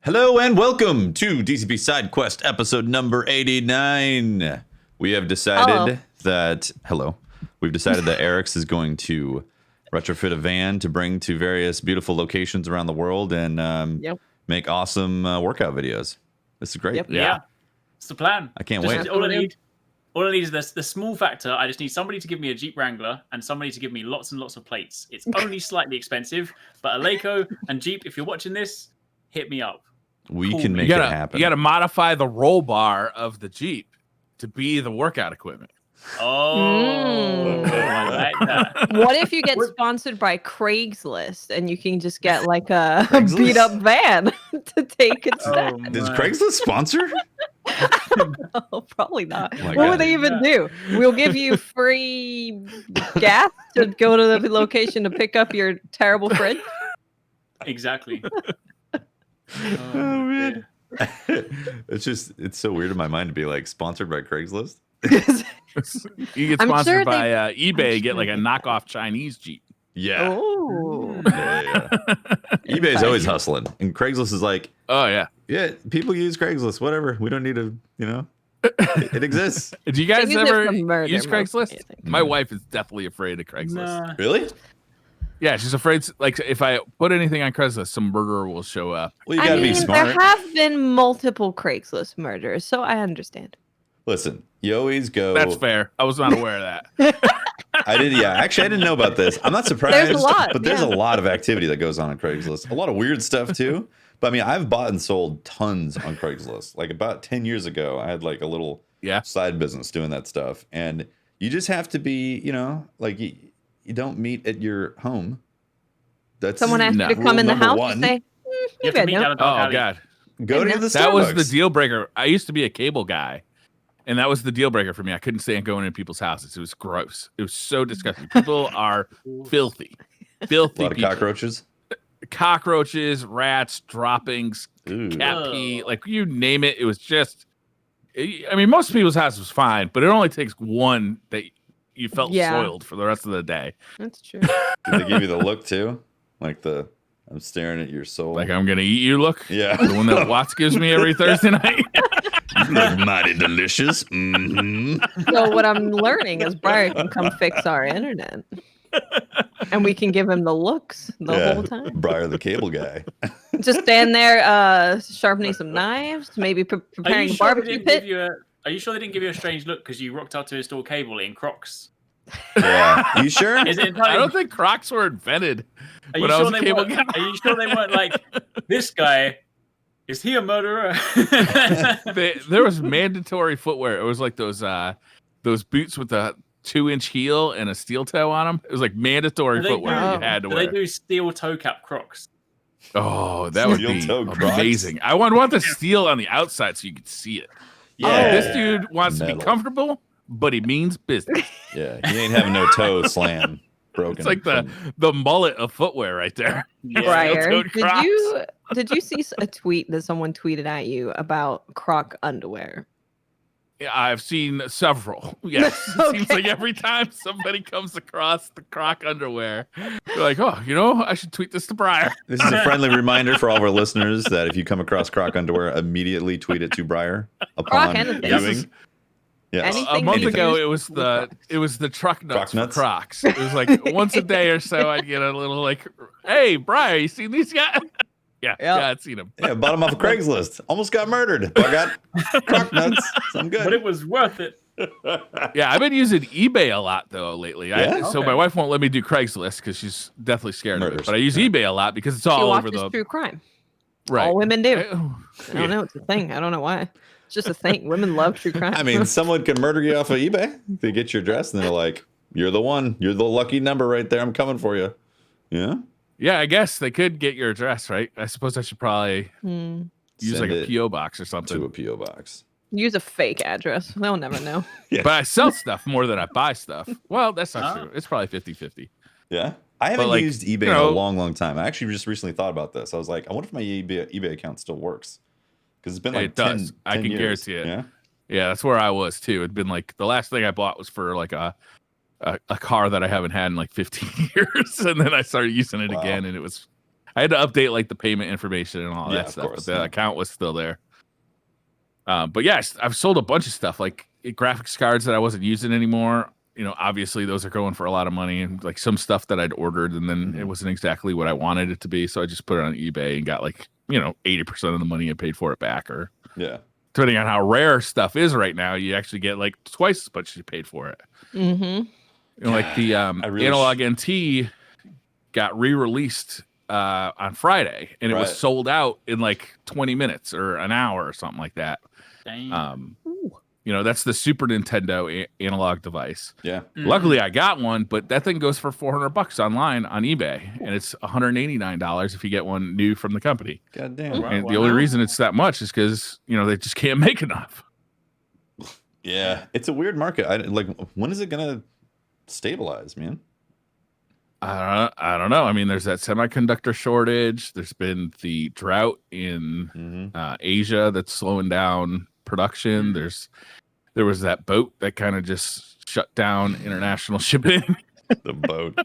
Hello and welcome to DCP SideQuest episode number 89. We have decided that Eric's is going to retrofit a van to bring to various beautiful locations around the world and make awesome workout videos. This is great. Yep. Yeah, it's the plan. I can't wait. All I need is the small factor. I just need somebody to give me a Jeep Wrangler and somebody to give me lots and lots of plates. It's only slightly expensive, but Aleco and Jeep, if you're watching this, hit me up. We can make it happen. You got to modify the roll bar of the Jeep to be the workout equipment. Oh, I like that. What if you get sponsored by Craigslist and you can just get like a beat up van to take instead? Does Craigslist sponsor? No, probably not. Oh what would they even do? We'll give you free gas to go to the location to pick up your terrible fridge. Exactly. Oh man. It's so weird in my mind to be like sponsored by Craigslist. You get sponsored by eBay, get like a knockoff Chinese Jeep. Yeah. Oh. Yeah. eBay's always hustling. And Craigslist is like, oh yeah. Yeah, people use Craigslist, whatever. We don't need to, it exists. Do you guys ever use Craigslist? Mostly, My wife is definitely afraid of Craigslist. Nah. Really? Yeah, she's afraid, like, if I put anything on Craigslist, some murderer will show up. Well, you gotta be smart. There have been multiple Craigslist murders, so I understand. Listen, you always go. That's fair. I was not aware of that. I did, yeah. Actually, I didn't know about this. I'm not surprised. There's a lot, but there's a lot of activity that goes on Craigslist. A lot of weird stuff too. But I mean, I've bought and sold tons on Craigslist. Like about 10 years ago, I had like a little side business doing that stuff. And you just have to be, like you don't meet at your home. That's someone asked you to come in the house and say, you have to meet down at the oh God. Go to the Starbucks. That was the deal breaker. I used to be a cable guy. And that was the deal breaker for me. I couldn't stand going in people's houses. It was gross. It was so disgusting. People are filthy. Filthy. A lot of cockroaches. Cockroaches, rats, droppings, cat pee, like you name it. It was just, I mean, most people's house was fine, but it only takes one that you felt soiled for the rest of the day. That's true. Did they give you the look too? Like I'm staring at your soul. Like I'm going to eat you look? Yeah. The one that Watts gives me every Thursday night. You look mighty delicious. Mm-hmm. So what I'm learning is Briar can come fix our internet. And we can give him the looks the whole time. Briar the cable guy. Just stand there sharpening some knives, maybe preparing a barbecue pit. Are you sure they didn't give you a strange look because you rocked out to install cable in Crocs? Yeah. You sure? I don't think Crocs were invented when I was a cable guy. Are you sure they weren't like, this guy, is he a murderer? There was mandatory footwear. It was like those boots with the 2-inch heel and a steel toe on them. It was like mandatory footwear you had to wear. They do steel toe cap Crocs. Oh, that would be amazing. I want the steel on the outside so you could see it. Yeah, this dude wants to be comfortable, but he means business. Yeah, he ain't having no toe slam broken. It's like the mullet of footwear right there. Briar, did you see a tweet that someone tweeted at you about Croc underwear? Yeah, I've seen several. Yes. It seems like every time somebody comes across the Croc underwear, they're like, oh, I should tweet this to Briar. This is a friendly reminder for all of our listeners that if you come across Croc underwear, immediately tweet it to Briar upon viewing. Yes. A month ago, it was the truck nuts for Crocs. It was like once a day or so, I'd get a little like, hey, Briar, you seen these guys? Yeah, I'd seen them. Yeah, bought them off of Craigslist. Almost got murdered. I got Croc nuts. So I'm good. But it was worth it. Yeah, I've been using eBay a lot though lately. So my wife won't let me do Craigslist because she's deathly scared of it. But I use eBay a lot because it's all over the true crime. Right. All women do. I don't know. It's a thing. I don't know why. It's just a thing. Women love true crime. I mean, someone can murder you off of eBay. They get your address and they're like, "You're the one. You're the lucky number right there. I'm coming for you." Yeah. Yeah, I guess they could get your address, right? I suppose I should probably use like a P.O. box or something. To a P.O. box. Use a fake address. They'll never know. Yeah. But I sell stuff more than I buy stuff. Well, that's not true. It's probably 50-50. Yeah. I haven't used eBay in a long, long time. I actually just recently thought about this. I was like, I wonder if my eBay account still works. Because it's been like 10 years. I can guarantee it. Yeah? Yeah, that's where I was too. It'd been like the last thing I bought was for like a car that I haven't had in like 15 years. And then I started using it again and it was I had to update like the payment information and all Yeah, that of stuff, course, but the yeah. account was still there. But yes, I've sold a bunch of stuff like graphics cards that I wasn't using anymore. Obviously those are going for a lot of money, and like some stuff that I'd ordered and then it wasn't exactly what I wanted it to be. So I just put it on eBay and got like, 80% of the money and paid for it back, or depending on how rare stuff is right now, you actually get like twice as much as you paid for it. Mm-hmm. Like the Analog NT got re-released on Friday, and it was sold out in like 20 minutes or an hour or something like that. Dang. That's the Super Nintendo analog device. Yeah. Luckily, I got one, but that thing goes for $400 online on eBay, and it's $189 if you get one new from the company. God damn. And the only reason it's that much is because they just can't make enough. Yeah, it's a weird market. When is it gonna stabilize, man? I don't know. I mean, there's that semiconductor shortage. There's been the drought in Asia that's slowing down production. There was that boat that kind of just shut down international shipping. The boat.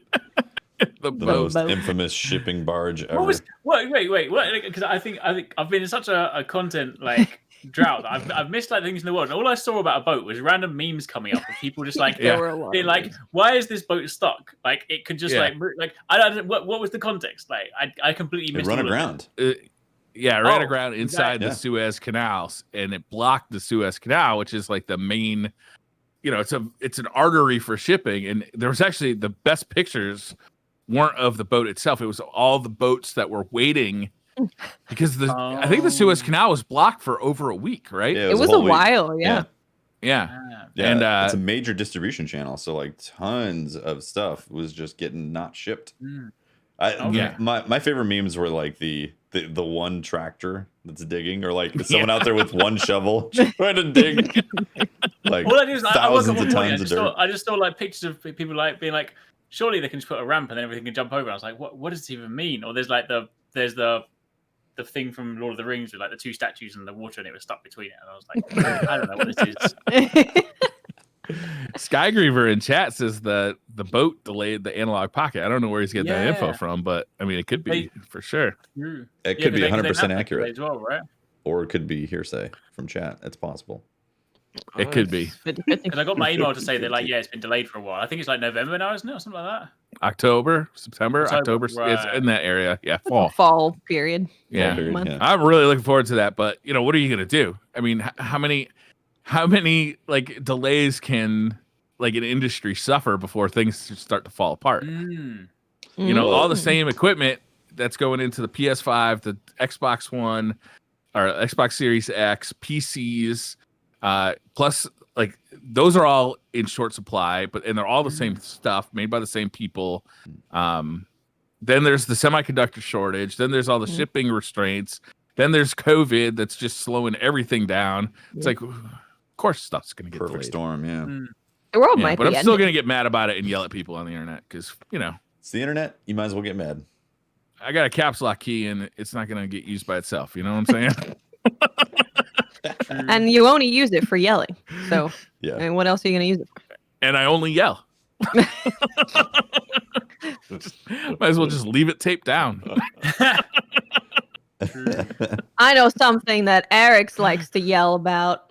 the most infamous shipping barge ever. Wait. What? Because I think I've been in such a content like drought that I've missed like things in the world. And all I saw about a boat was random memes coming up of people just like being like, "Why is this boat stuck? Like it could just like I don't. What was the context? Like I completely missed. It run aground. It ran aground inside the Suez Canals, and it blocked the Suez Canal, which is like the main. It's an artery for shipping, and there was actually the best pictures weren't of the boat itself. It was all the boats that were waiting because I think the Suez Canal was blocked for over a week, right? Yeah, it was a while, yeah. And it's a major distribution channel, so like tons of stuff was just getting not shipped. My favorite memes were like the one tractor that's digging, or like someone out there with one shovel trying to dig like thousands of tons of dirt. I just saw like pictures of people like being like, surely they can just put a ramp and then everything can jump over. And I was like, what does this even mean? Or there's like the thing from Lord of the Rings with like the two statues in the water and it was stuck between it. And I was like, I don't know what this is. Skygriever in chat says the boat delayed the analog pocket. I don't know where he's getting that info from, but I mean, it could be for sure. It could be 100% accurate as well, right? Or it could be hearsay from chat. It's possible. It could be. Because I got my email to say that like, it's been delayed for a while. I think it's like November now, isn't it, or something like that? October. Right. It's in that area. Yeah, fall period. Yeah. I'm really looking forward to that. But what are you gonna do? I mean, how many like delays can like an industry suffer before things start to fall apart? All the same equipment that's going into the PS5, the Xbox One, or Xbox Series X, PCs, plus like those are all in short supply, and they're all the same stuff made by the same people. Then there's the semiconductor shortage. Then there's all the shipping restraints. Then there's COVID that's just slowing everything down. It's like, of course, stuff's gonna get perfect delayed. storm. Yeah, the world might but be I'm still gonna get mad about it and yell at people on the internet because it's the internet. You might as well get mad. I got a caps lock key and it's not gonna get used by itself. You know what I'm saying? And you only use it for yelling. So, yeah. I mean, what else are you going to use it for? And I only yell. Might as well just leave it taped down. I know something that Eric's likes to yell about.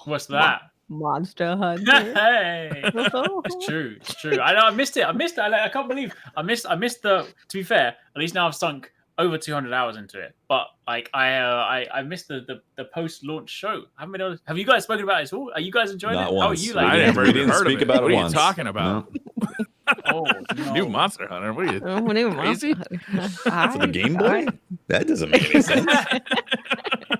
What's that? Monster Hunter. Hey, it's true. It's true. I know. I missed it. I can't believe I missed the. To be fair, at least now I've sunk over 200 hours into it. But like I missed the post-launch show. Have you guys spoken about it at all? Are you guys enjoying Not it? Once. How are you like? I never didn't heard speak of it. about it What are once. you talking about? No. New Monster Hunter. What are you crazy? For the Game Boy? That doesn't make any sense.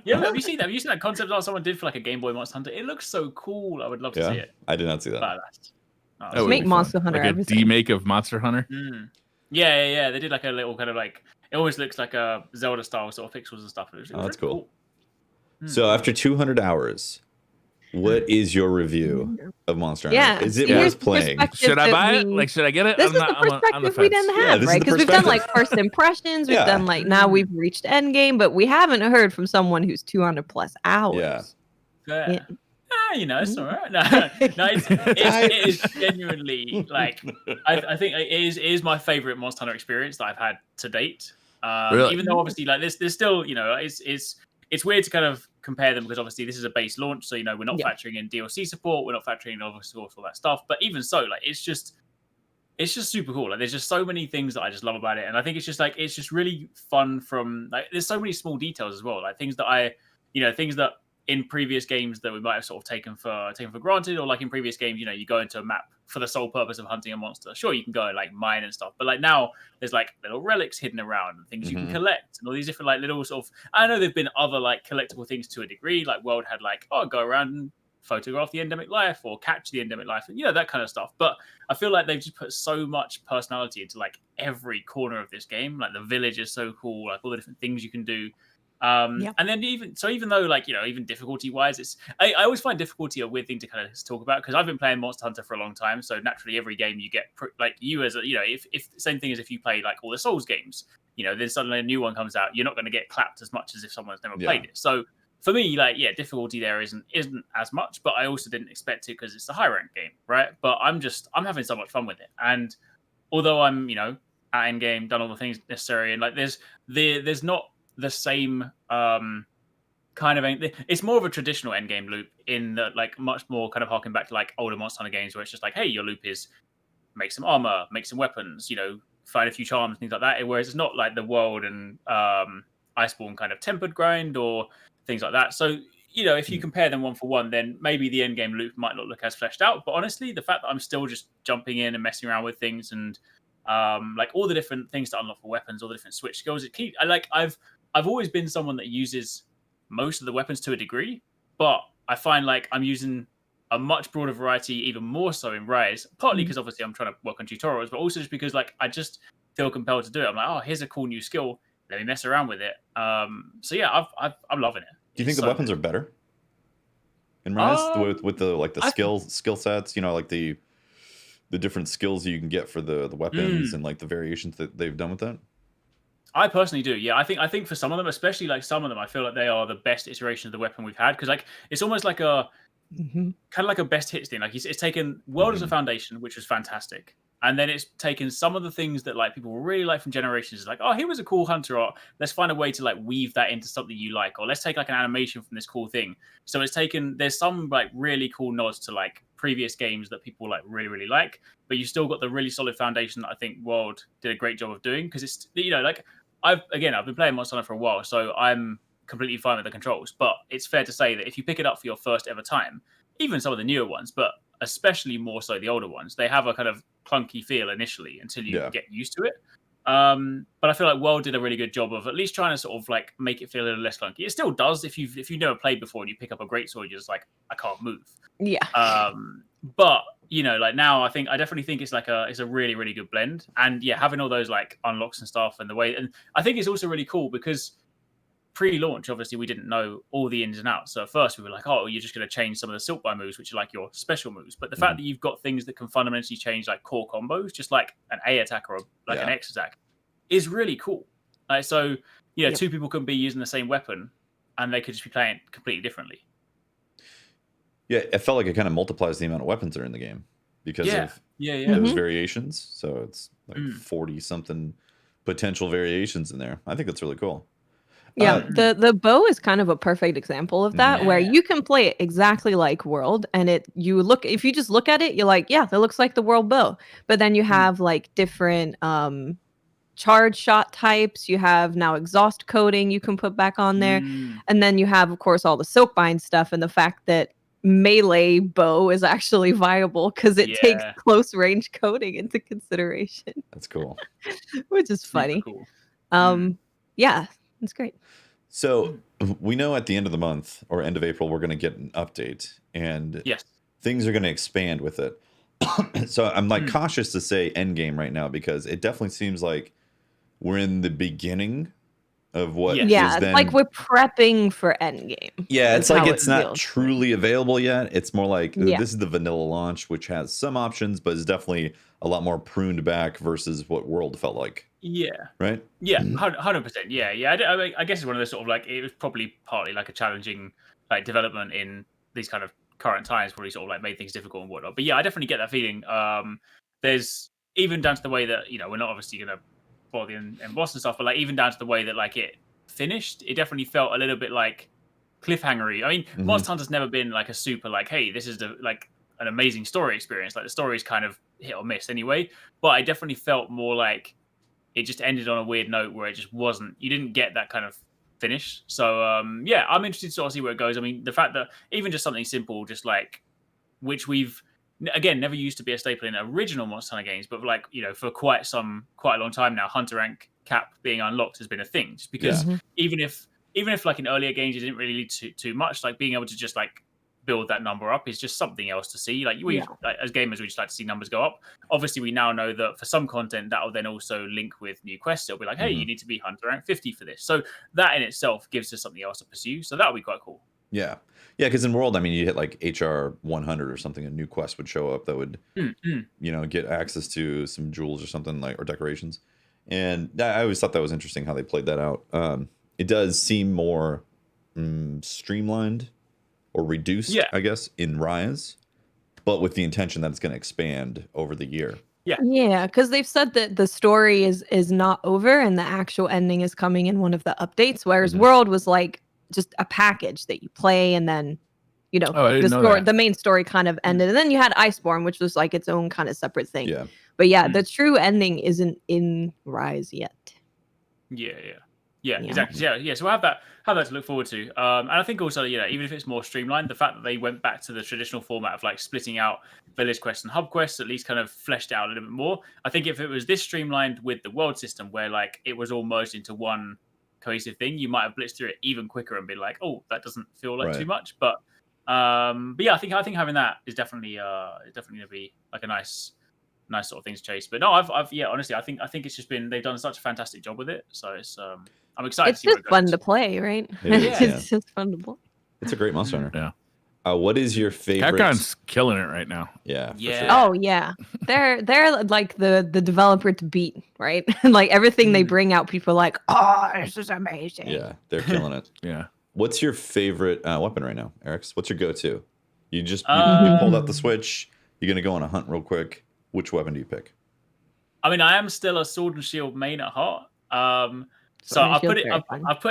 Yeah, have you seen that? Have you seen that concept art someone did for like a Game Boy Monster Hunter? It looks so cool. I would love to see it. I did not see that. That make Monster Hunter like a demake of Monster Hunter. Yeah. They did like a little kind of like it always looks like a Zelda style sort of pixels and stuff. That's cool. So after 200 hours, what is your review of Monster Hunter? Yeah, Is it worth playing? Should I buy it? Like, should I get it? This is the perspective we didn't have, right? Because we've done like first impressions. We've done like now we've reached endgame, but we haven't heard from someone who's 200 plus hours. Yeah. It's all right. No, it is genuinely like I think it is my favorite Monster Hunter experience that I've had to date. Really? Even though obviously like there's still, you know, it's weird to kind of compare them because obviously this is a base launch, so you know we're not factoring in DLC support, we're not factoring in obviously all that stuff. But even so, like it's just super cool. Like there's just so many things that I just love about it, and I think it's just really fun. From like there's so many small details as well, like things that things that in previous games that we might have sort of taken for granted, or like in previous games, you know, you go into a map for the sole purpose of hunting a monster. Sure, you can go and like mine and stuff, but like now there's like little relics hidden around and things you can collect and all these different like little sort of. I know there've been other like collectible things to a degree, like World had like go around and photograph the endemic life or catch the endemic life and that kind of stuff. But I feel like they've just put so much personality into like every corner of this game. Like the village is so cool, like all the different things you can do. And then even though like even difficulty wise, it's I always find difficulty a weird thing to kind of talk about because I've been playing Monster Hunter for a long time, so naturally every game you get like you as a if same thing as if you play like all the Souls games, then suddenly a new one comes out, you're not going to get clapped as much as if someone's never played it. So for me, like difficulty there isn't as much, but I also didn't expect to because it's a high rank game, right? But I'm having so much fun with it, and although I'm at end game, done all the things necessary, and like there's not the same kind of it's more of a traditional end game loop in that like much more kind of harking back to like older Monster Hunter games where it's just like, hey, your loop is make some armor, make some weapons, find a few charms, things like that. Whereas it's not like the World and Iceborne kind of tempered grind or things like that. So if you compare them one for one, then maybe the end game loop might not look as fleshed out. But honestly, the fact that I'm still just jumping in and messing around with things and like all the different things to unlock for weapons, all the different switch skills, I've always been someone that uses most of the weapons to a degree, but I find like I'm using a much broader variety, even more so in Rise, partly because obviously I'm trying to work on tutorials, but also just because like I just feel compelled to do it. I'm like, oh, here's a cool new skill. Let me mess around with it. So yeah, I'm loving it. Do you think the weapons are better in Rise with the like the skill sets? Like the different skills you can get for the weapons and like the variations that they've done with that. I personally do, yeah. I think for some of them, especially like some of them, I feel like they are the best iteration of the weapon we've had because like it's almost like a kind of like a best hits thing. Like it's taken World as a foundation, which was fantastic, and then it's taken some of the things that like people really like from Generations. Like, oh, here was a cool hunter art. Let's find a way to like weave that into something you like, or let's take like an animation from this cool thing. So it's taken. There's some like really cool nods to like previous games that people like really like, but you still got the really solid foundation that I think World did a great job of doing because it's like. I've been playing Monster Hunter for a while, so I'm completely fine with the controls. But it's fair to say that if you pick it up for your first ever time, even some of the newer ones, but especially more so the older ones, they have a kind of clunky feel initially until you get used to it. But I feel like World did a really good job of at least trying to sort of like make it feel a little less clunky. It still does if you've never played before and you pick up a greatsword, you're just like, I can't move. Yeah. But like now I definitely think it's a really, really good blend. And yeah, having all those like unlocks and stuff and the way, and I think it's also really cool because pre-launch, obviously we didn't know all the ins and outs. So at first we were like, oh, you're just going to change some of the Silkbind moves, which are like your special moves. But the fact that you've got things that can fundamentally change like core combos, just like an A attack or an X attack, is really cool. So two people can be using the same weapon and they could just be playing it completely differently. Yeah, it felt like it kind of multiplies the amount of weapons that are in the game because of those variations. So it's like 40 something potential variations in there. I think that's really cool. Yeah, the bow is kind of a perfect example of that, where you can play it exactly like World, and if you just look at it, you're like, yeah, that looks like the World bow. But then you have like different charge shot types. You have now exhaust coating you can put back on there, and then you have, of course, all the Silkbind stuff and the fact that melee bow is actually viable because it takes close range coating into consideration. That's cool. Which is funny. Super cool. Yeah, it's great. So we know at the end of the month or end of April we're going to get an update and things are going to expand with it. So I'm like cautious to say end game right now because it definitely seems like we're in the beginning of what it's like we're prepping for endgame. Yeah, it's like it's not truly available yet. It's more like this is the vanilla launch, which has some options, but is definitely a lot more pruned back versus what World felt like. Yeah. Right? Yeah, 100%. Yeah. I guess it's one of those sort of like, it was probably partly like a challenging like development in these kind of current times, probably sort of like made things difficult and whatnot. But yeah, I definitely get that feeling. There's even down to the way that, we're not obviously going to well, the end boss and stuff, but like even down to the way that like it finished, it definitely felt a little bit like cliffhangery. I mean, Monster Hunter's never been like a super like, hey, this is like an amazing story experience. Like the story's kind of hit or miss anyway, but I definitely felt more like it just ended on a weird note where it just wasn't. You didn't get that kind of finish. So yeah, I'm interested to sort of see where it goes. I mean, the fact that even just something simple, just like which we've again never used to be a staple in original Monster Hunter games, but like for quite a long time now, Hunter rank cap being unlocked has been a thing. Just because even if like in earlier games it didn't really lead to too much, like being able to just like build that number up is just something else to see. Like like, as gamers, we just like to see numbers go up. Obviously, we now know that for some content that will then also link with new quests. It'll be like, hey, you need to be Hunter rank 50 for this. So that in itself gives us something else to pursue. So that'll be quite cool. Yeah, because in World, I mean, you hit like HR 100 or something, a new quest would show up that would, get access to some jewels or something like or decorations. And I always thought that was interesting how they played that out. It does seem more streamlined or reduced, I guess, in Rise, but with the intention that it's going to expand over the year. Yeah, because they've said that the story is not over and the actual ending is coming in one of the updates, whereas World was like just a package that you play and then, the main story kind of ended. And then you had Iceborne, which was like its own kind of separate thing. Yeah. But yeah, the true ending isn't in Rise yet. Yeah, exactly. Yeah. So we'll have that to look forward to. And I think also, even if it's more streamlined, the fact that they went back to the traditional format of like splitting out village quests and hub quests, at least kind of fleshed out a little bit more. I think if it was this streamlined with the world system, where like it was all merged into one cohesive thing, you might have blitzed through it even quicker and be like, oh, that doesn't feel like too much. But yeah, I think having that is definitely gonna be like a nice sort of thing to chase. But no, I've honestly, I think it's just been, they've done such a fantastic job with it. So it's I'm excited. It's just fun to play, right? It's just fun to play. It's a great Monster Hunter. Yeah. What is your favorite? Capcom's killing it right now. Yeah. Yeah. Sure. Oh yeah, they're like the developer to beat, right? Like everything they bring out, people are like, oh, this is amazing. Yeah, they're killing it. Yeah. What's your favorite weapon right now, Eric? What's your go-to? You just you pulled out the Switch. You're gonna go on a hunt real quick. Which weapon do you pick? I mean, I am still a sword and shield main at heart. So I put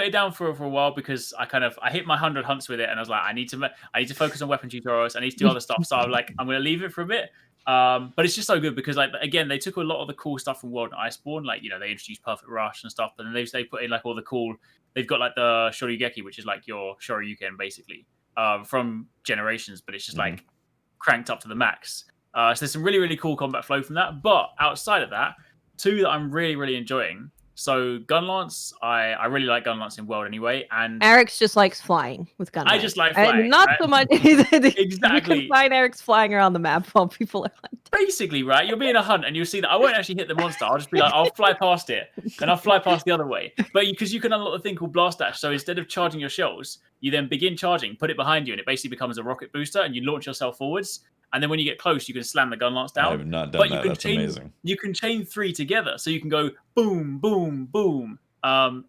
it down for a while because I hit my 100 hunts with it, and I was like, I need to focus on weapon tutorials. I need to do other stuff. So I'm like, I'm gonna leave it for a bit. But it's just so good because like again, they took a lot of the cool stuff from World and Iceborne. Like they introduced Perfect Rush and stuff, but then they put in like all the cool. They've got like the Shoryugeki, which is like your Shoryuken basically from Generations, but it's just like cranked up to the max. So there's some really, really cool combat flow from that. But outside of that, two that I'm really, really enjoying. So Gunlance, I really like Gunlance in World anyway. And Eric's just likes flying with Gunlance. I just like flying. Not so much. Exactly. You can find Eric's flying around the map while people are hunting. Basically, right? You'll be in a hunt and you'll see that I won't actually hit the monster. I'll just be like, I'll fly past it. Then I'll fly past the other way. But because you can unlock the thing called Blast Dash. So instead of charging your shells, you then begin charging, put it behind you, and it basically becomes a rocket booster, and you launch yourself forwards. And then when you get close, you can slam the gun lance down. I have not done that. That's amazing. You can chain 3 together, so you can go boom, boom, boom.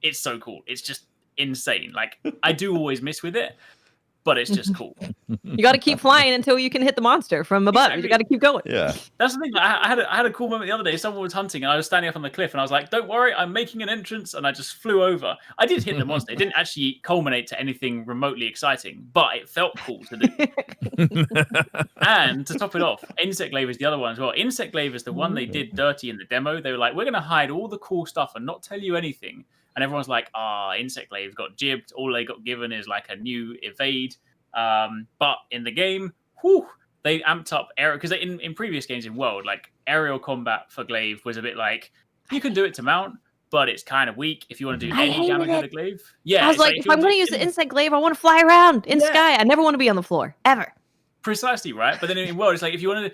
It's so cool. It's just insane. Like I do always miss with it, but it's just cool. You got to keep flying until you can hit the monster from above. Exactly. You got to keep going. Yeah, that's the thing. I had a cool moment the other day. Someone was hunting, and I was standing up on the cliff, and I was like, "Don't worry, I'm making an entrance," and I just flew over. I did hit the monster. It didn't actually culminate to anything remotely exciting, but it felt cool to do. And to top it off, Insect Glaive is the other one as well. Insect Glaive is the one they did dirty in the demo. They were like, "We're going to hide all the cool stuff and not tell you anything." And everyone's like, Insect Glaive got jibbed. All they got given is like a new evade. But in the game, they amped up aerial, because in previous games in World, like aerial combat for Glaive was a bit like, you can do it to mount, but it's kind of weak if you want to do any damage with a Glaive. Yeah, I was like, if I'm going to use the Insect Glaive, I want to fly around in sky. I never want to be on the floor ever. Precisely, right? But then in World, it's like if you want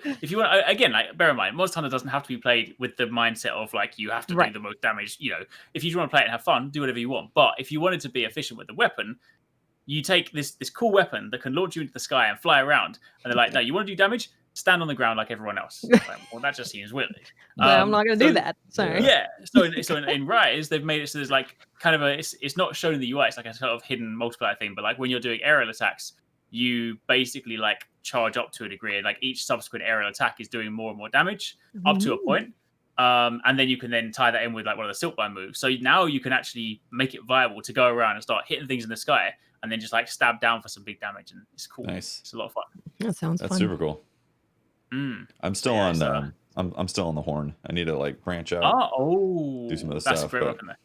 again, like bear in mind, Monster Hunter doesn't have to be played with the mindset of like you have to do the most damage. If you just want to play it and have fun, do whatever you want. But if you wanted to be efficient with the weapon, you take this cool weapon that can launch you into the sky and fly around, and they're like, no, you want to do damage? Stand on the ground like everyone else. Like, well, that just seems weird. I'm not going to do that. Sorry. Yeah. So in Rise, they've made it so there's like kind of it's not shown in the UI. It's like a sort of hidden multiplier thing. But like when you're doing aerial attacks, you basically like charge up to a degree, and like each subsequent aerial attack is doing more and more damage up to a point. And then you can then tie that in with like one of the Silkbind moves. So now you can actually make it viable to go around and start hitting things in the sky and then just like stab down for some big damage. And it's cool. Nice. It's a lot of fun. That sounds That's fun. super cool. I'm still on. So, I'm still on the horn. I need to like branch out. do some other that's stuff. a great But weapon there.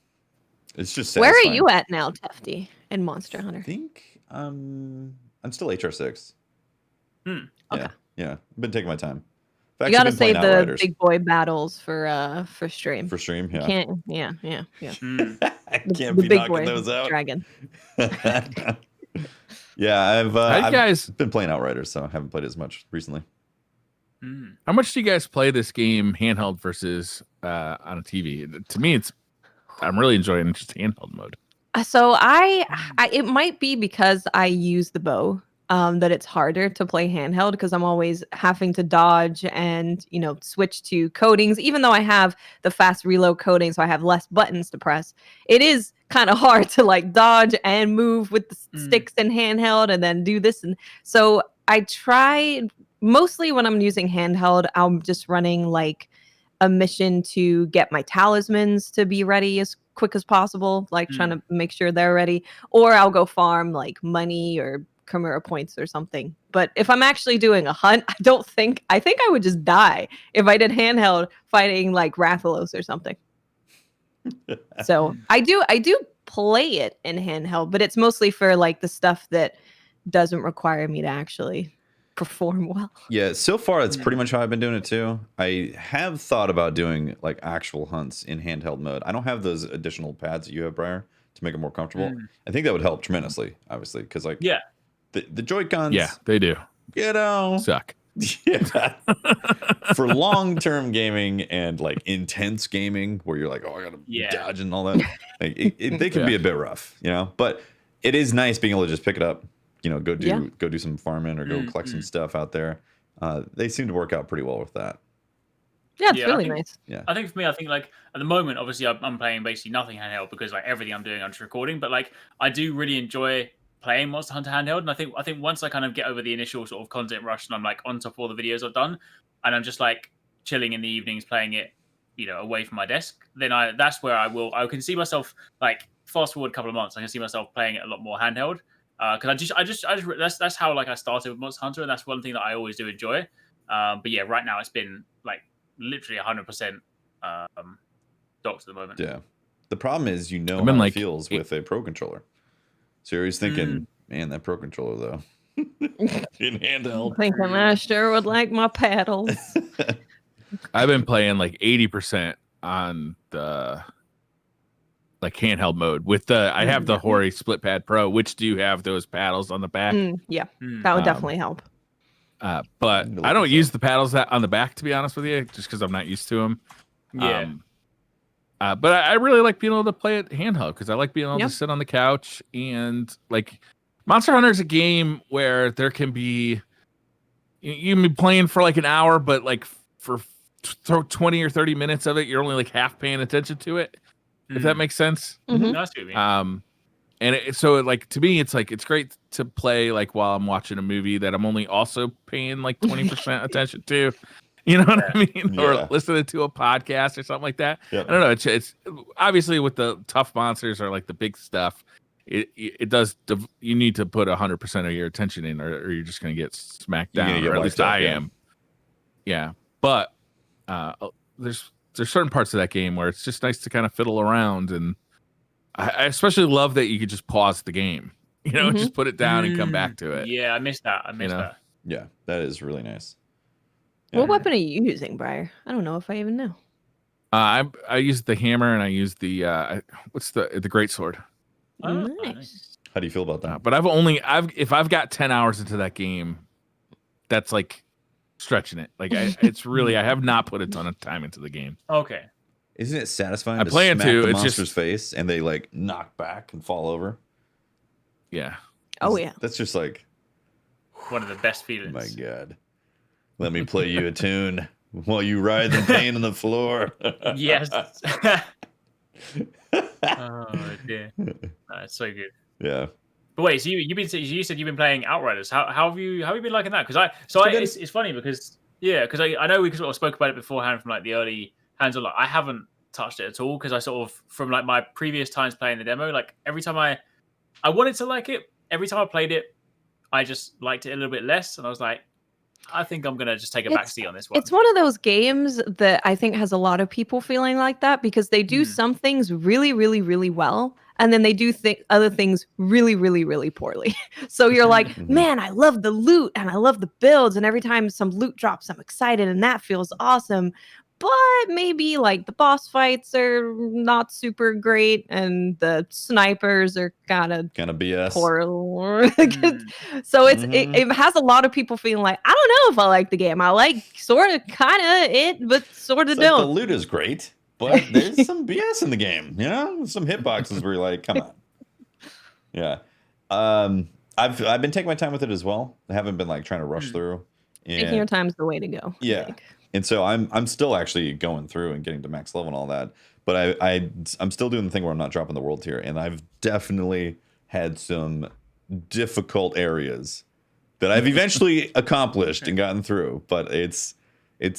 it's just Where are satisfying. you at now, Tefty, in Monster Hunter? I think I'm still HR6. Okay. Yeah. I've been taking my time. You gotta been playing save the Outriders big boy battles for stream. for stream. You Yeah. can't. Yeah. I can't The be big knocking boy those out. dragon. Yeah, I've guys been playing Outriders, so I haven't played as much recently. How much do you guys play this game handheld versus on a TV? To me, I'm really enjoying just handheld mode. So I it might be because I use the bow that it's harder to play handheld because I'm always having to dodge and switch to coatings. Even though I have the fast reload coating, so I have less buttons to press, it is kind of hard to like dodge and move with the sticks in handheld and then do this. And so I try mostly when I'm using handheld, I'm just running like a mission to get my talismans to be ready as quick as possible, like trying to make sure they're ready, or I'll go farm like money or Chimera points or something. But if I'm actually doing a hunt, I think I would just die if I did handheld fighting like Rathalos or something. So I do play it in handheld, but it's mostly for like the stuff that doesn't require me to actually perform well. Yeah, so far that's pretty much how I've been doing it too. I have thought about doing like actual hunts in handheld mode. I don't have those additional pads that you have, Briar, to make it more comfortable. I think that would help tremendously, obviously, because like the Joy-Cons, Yeah, they do. Yeah. Suck. For long-term gaming and like intense gaming where you're like, oh, I gotta dodge and all that, like, they can be a bit rough, but it is nice being able to just pick it up, go do some farming or go collect some stuff out there. They seem to work out pretty well with that. Yeah, it's really nice. Yeah, I think for me, like at the moment, obviously I'm playing basically nothing handheld because like everything I'm doing I'm just recording, but like I do really enjoy playing Monster Hunter handheld, and I think once I kind of get over the initial sort of content rush and I'm like on top of all the videos I've done and I'm just like chilling in the evenings playing it, away from my desk, then that's where I can see myself like fast forward a couple of months, I can see myself playing it a lot more handheld because I just that's how like I started with Monster Hunter, and that's one thing that I always do enjoy. But yeah, right now it's been like literally 100% docked at the moment. Yeah, the problem is how like, it feels with a Pro controller. So you're always thinking, man, that Pro controller though. In handheld. Thinking I sure would like my paddles. I've been playing like 80% on the like handheld mode with I have the Hori Split Pad Pro, which do have those paddles on the back. That would definitely help. But I don't use the paddles that on the back, to be honest with you, just because I'm not used to them. Yeah. But I really like being able to play it handheld because I like being able to sit on the couch, and like Monster Hunter is a game where there can be you can be playing for like an hour, but like for 20 or 30 minutes of it, you're only like half paying attention to it. If that makes sense. That's good. And so like to me, it's like it's great to play like while I'm watching a movie that I'm only also paying like 20% attention to. You know what I mean? Yeah. Or listening to a podcast or something like that. Yep. I don't know. It's obviously with the tough monsters or like the big stuff, it does. You need to put 100% of your attention in, or you're just going to get smacked down. Or at least I am. Yeah, but there's certain parts of that game where it's just nice to kind of fiddle around, and I especially love that you could just pause the game. Just put it down and come back to it. Yeah, I missed that. That. Yeah, that is really nice. Yeah. What weapon are you using, Briar? I don't know if I even know. I use the hammer and I use the what's the greatsword. Nice. How do you feel about that? But if I've got 10 hours into that game, that's like stretching it. Like it's really I have not put a ton of time into the game. Okay. Isn't it satisfying I to plan smack to, the it's monster's just- face and they like knock back and fall over? Yeah. Oh yeah. That's just like one of the best feelings. My God. Let me play you a tune while you writhe in pain on the floor. Yes. Oh dear. That's so good. Yeah. But wait, so you said you've been playing Outriders. How have you been liking that? Because it's funny because I know we sort of spoke about it beforehand from like the early hands on. Like, I haven't touched it at all because I sort of, from like my previous times playing the demo, like every time I wanted to like it, every time I played it, I just liked it a little bit less, and I was like, I think I'm gonna just take a backseat on this one. It's one of those games that I think has a lot of people feeling like that because they do some things really, really, really well, and then they do other things really, really, really poorly. So you're like, man, I love the loot and I love the builds, and every time some loot drops, I'm excited, and that feels awesome. But maybe like the boss fights are not super great, and the snipers are kind of BS. poor. So it has a lot of people feeling like, I don't know if I like the game. I like sort of kind of it, but sort of don't. The loot is great, but there's some BS in the game. You know, some hitboxes where you're like, come on. Yeah. I've been taking my time with it as well. I haven't been like trying to rush through. Taking your time is the way to go. Yeah. And so I'm still actually going through and getting to max level and all that. But I'm still doing the thing where I'm not dropping the world tier. And I've definitely had some difficult areas that I've eventually accomplished and gotten through. But it's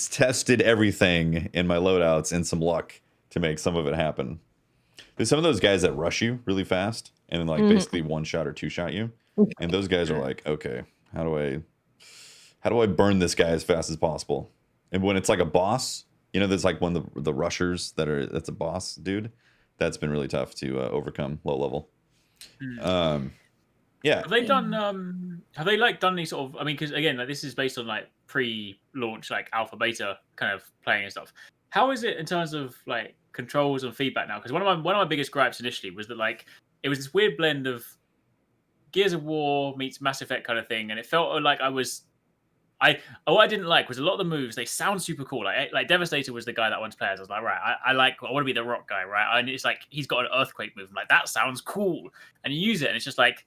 tested everything in my loadouts and some luck to make some of it happen. There's some of those guys that rush you really fast and then like basically one shot or two shot you. And those guys are like, okay, how do I burn this guy as fast as possible? And when it's like a boss, you know, there's like one of the rushers that's a boss dude. That's been really tough to overcome low level. Yeah. Have they done? Have they like done any sort of? I mean, because again, like this is based on like pre-launch, like alpha beta kind of playing and stuff. How is it in terms of like controls and feedback now? Because one of my biggest gripes initially was that like it was this weird blend of Gears of War meets Mass Effect kind of thing, and it felt like what I didn't like was a lot of the moves. They sound super cool. Like Devastator was the guy that I wanted to play as. I was like, right, I want to be the rock guy, right? And it's like he's got an earthquake move. I'm like, that sounds cool. And you use it, and it's just like,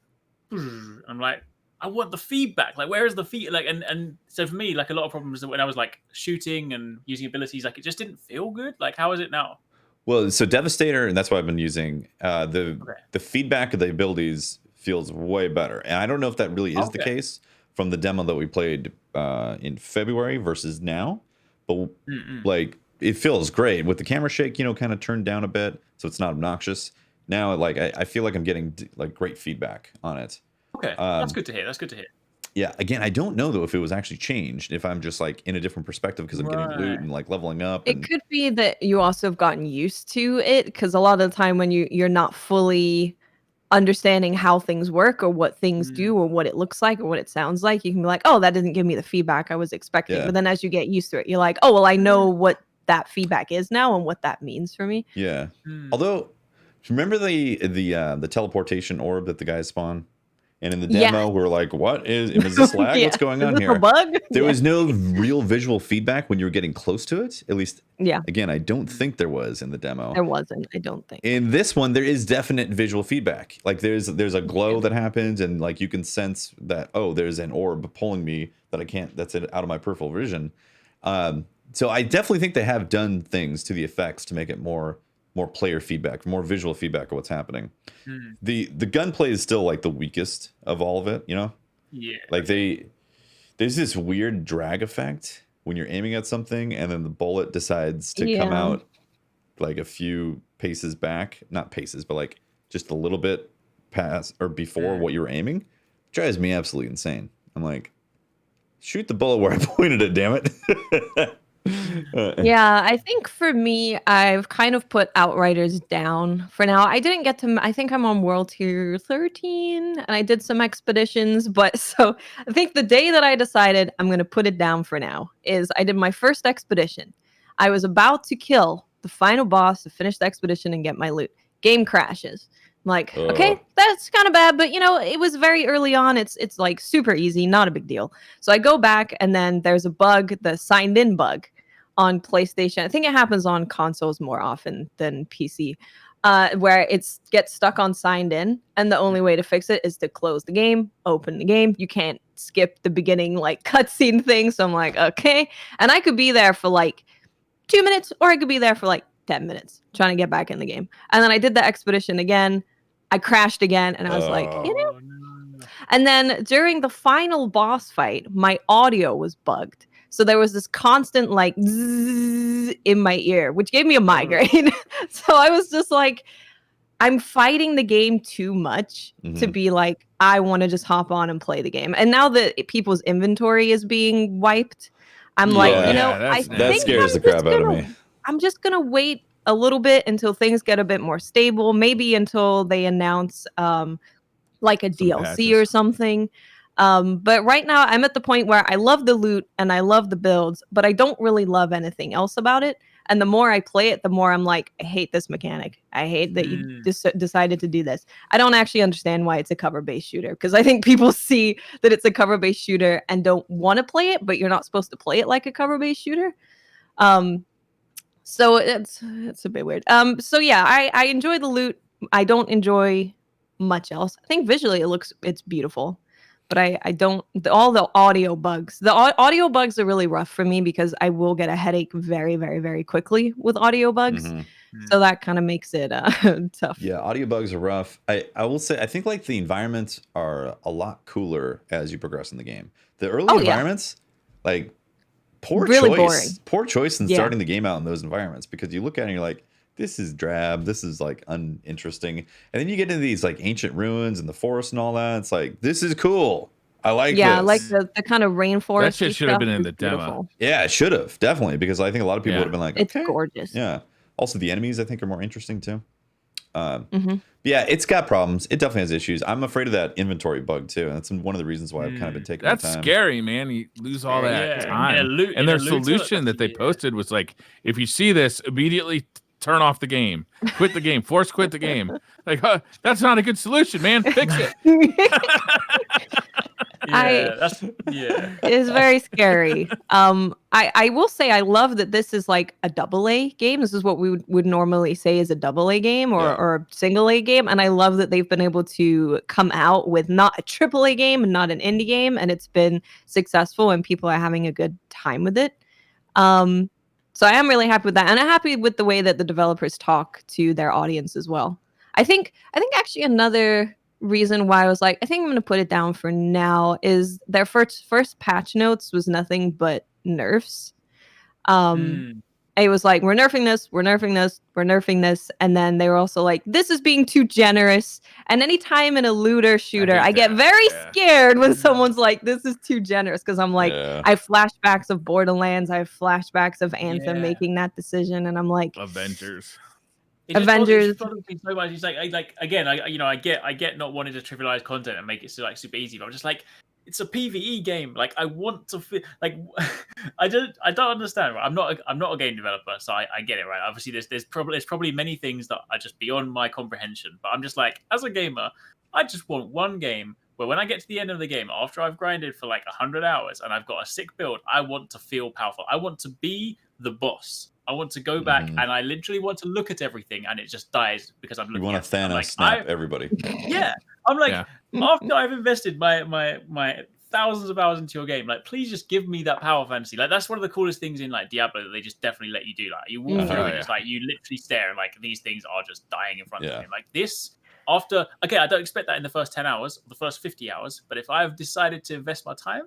I'm like, I want the feedback. Like, where is the feed? Like, and so for me, like a lot of problems when I was like shooting and using abilities, like it just didn't feel good. Like, how is it now? Well, so Devastator, and that's what I've been using. The feedback of the abilities feels way better, and I don't know if that really is the case from the demo that we played in February versus now, but like it feels great with the camera shake, you know, kind of turned down a bit so it's not obnoxious. Now, like I feel like I'm getting like great feedback on it. Okay, that's good to hear. That's good to hear. Yeah, again, I don't know though if it was actually changed, if I'm just like in a different perspective because I'm getting loot and like leveling up. It could be that you also have gotten used to it because a lot of the time when you're not fully understanding how things work or what things do or what it looks like or what it sounds like, you can be like, oh, that didn't give me the feedback I was expecting. But then as you get used to it, you're like, oh, well, I know what that feedback is now and what that means for me. Yeah. Although, remember the teleportation orb that the guys spawn? And in the demo, we were like, what is this lag? What's going on here? Bug? There was no real visual feedback when you were getting close to it. At least, again, I don't think there was in the demo. There wasn't, I don't think. In this one, there is definite visual feedback. Like there's a glow that happens, and like you can sense that, oh, there's an orb pulling me that I can't, that's out of my peripheral vision. So I definitely think they have done things to the effects to make it more player feedback, more visual feedback of what's happening. The gunplay is still like the weakest of all of it, you know? Yeah. Like there's this weird drag effect when you're aiming at something and then the bullet decides to come out like a few paces back, not paces, but like just a little bit past or before what you were aiming. It drives me absolutely insane. I'm like, shoot the bullet where I pointed it, damn it. Yeah, I think for me, I've kind of put Outriders down for now. I didn't get to, I think I'm on World Tier 13 and I did some expeditions, but so I think the day that I decided I'm going to put it down for now is I did my first expedition. I was about to kill the final boss to finish the expedition and get my loot. Game crashes. I'm like, okay, that's kind of bad, but you know, it was very early on. It's like super easy, not a big deal. So I go back and then there's a bug, the signed in bug on PlayStation. I think it happens on consoles more often than PC, where it gets stuck on signed in. And the only way to fix it is to close the game, open the game. You can't skip the beginning like cutscene thing. So I'm like, okay. And I could be there for like 2 minutes or I could be there for like 10 minutes trying to get back in the game. And then I did the expedition again. I crashed again and I was like, you know. And then during the final boss fight, my audio was bugged. So there was this constant like zzz in my ear, which gave me a migraine. So I was just like, I'm fighting the game too much to be like, I want to just hop on and play the game. And now that people's inventory is being wiped, I'm like, that scares the crap out of me. I'm just going to wait a little bit until things get a bit more stable, maybe until they announce like a DLC patches or something. But right now I'm at the point where I love the loot and I love the builds, but I don't really love anything else about it. And the more I play it, the more I'm like, I hate this mechanic. I hate that you decided to do this. I don't actually understand why it's a cover-based shooter, because I think people see that it's a cover-based shooter and don't want to play it, but you're not supposed to play it like a cover-based shooter. So it's a bit weird. So yeah, I enjoy the loot. I don't enjoy much else. I think visually it's beautiful. But I don't, all the audio bugs. The audio bugs are really rough for me because I will get a headache very, very, very quickly with audio bugs. So that kind of makes it tough. Yeah, audio bugs are rough. I will say, I think like the environments are a lot cooler as you progress in the game. The early environments, like poor choice in starting the game out in those environments, because you look at it and you're like, this is drab, this is like uninteresting, and then you get into these like ancient ruins and the forest and all that. It's like, this is cool. I like this. I like the kind of rainforest. That shit should have been in the demo. Yeah, it should have, definitely, because I think a lot of people would have been like, it's gorgeous. Yeah. Also, the enemies I think are more interesting too. Yeah, it's got problems. It definitely has issues. I'm afraid of that inventory bug too, and that's one of the reasons why I've kind of been taking. That's my time. Scary, man. You lose all that time. And their solution that they posted was like, if you see this, immediately turn off the game, quit the game, force quit the game. Like, that's not a good solution, man. Fix it. It's very scary. I will say I love that this is like a AA game. This is what we would normally say is a AA game or a single A game. And I love that they've been able to come out with not a AAA game and not an indie game, and it's been successful and people are having a good time with it. So I am really happy with that, and I'm happy with the way that the developers talk to their audience as well. I think actually another reason why I was like, I think I'm going to put it down for now is their first patch notes was nothing but nerfs. It was like, we're nerfing this, we're nerfing this, we're nerfing this, and then they were also like, this is being too generous. And anytime in a looter shooter, I get very scared when someone's like, this is too generous, because I'm like, I have flashbacks of Borderlands, I have flashbacks of Anthem making that decision, and I'm like, Avengers. Avengers. So much. It's like again, I get not wanting to trivialize content and make it so like super easy, but I'm just like, it's a PvE game. Like, I want to feel like I don't understand. Right? I'm not a game developer, so I get it, right? Obviously, there's probably many things that are just beyond my comprehension. But I'm just like, as a gamer, I just want one game where when I get to the end of the game, after I've grinded for like 100 hours and I've got a sick build, I want to feel powerful. I want to be the boss. I want to go back and I literally want to look at everything and it just dies because I'm looking. You want to Thanos snap everybody? Yeah, I'm like, after I've invested my thousands of hours into your game, like, please just give me that power fantasy. Like, that's one of the coolest things in like Diablo that they just definitely let you do. Like, you walk through and it's like you literally stare and like these things are just dying in front of you. Like this. After, okay, I don't expect that in the first 10 hours, or the first 50 hours, but if I've decided to invest my time,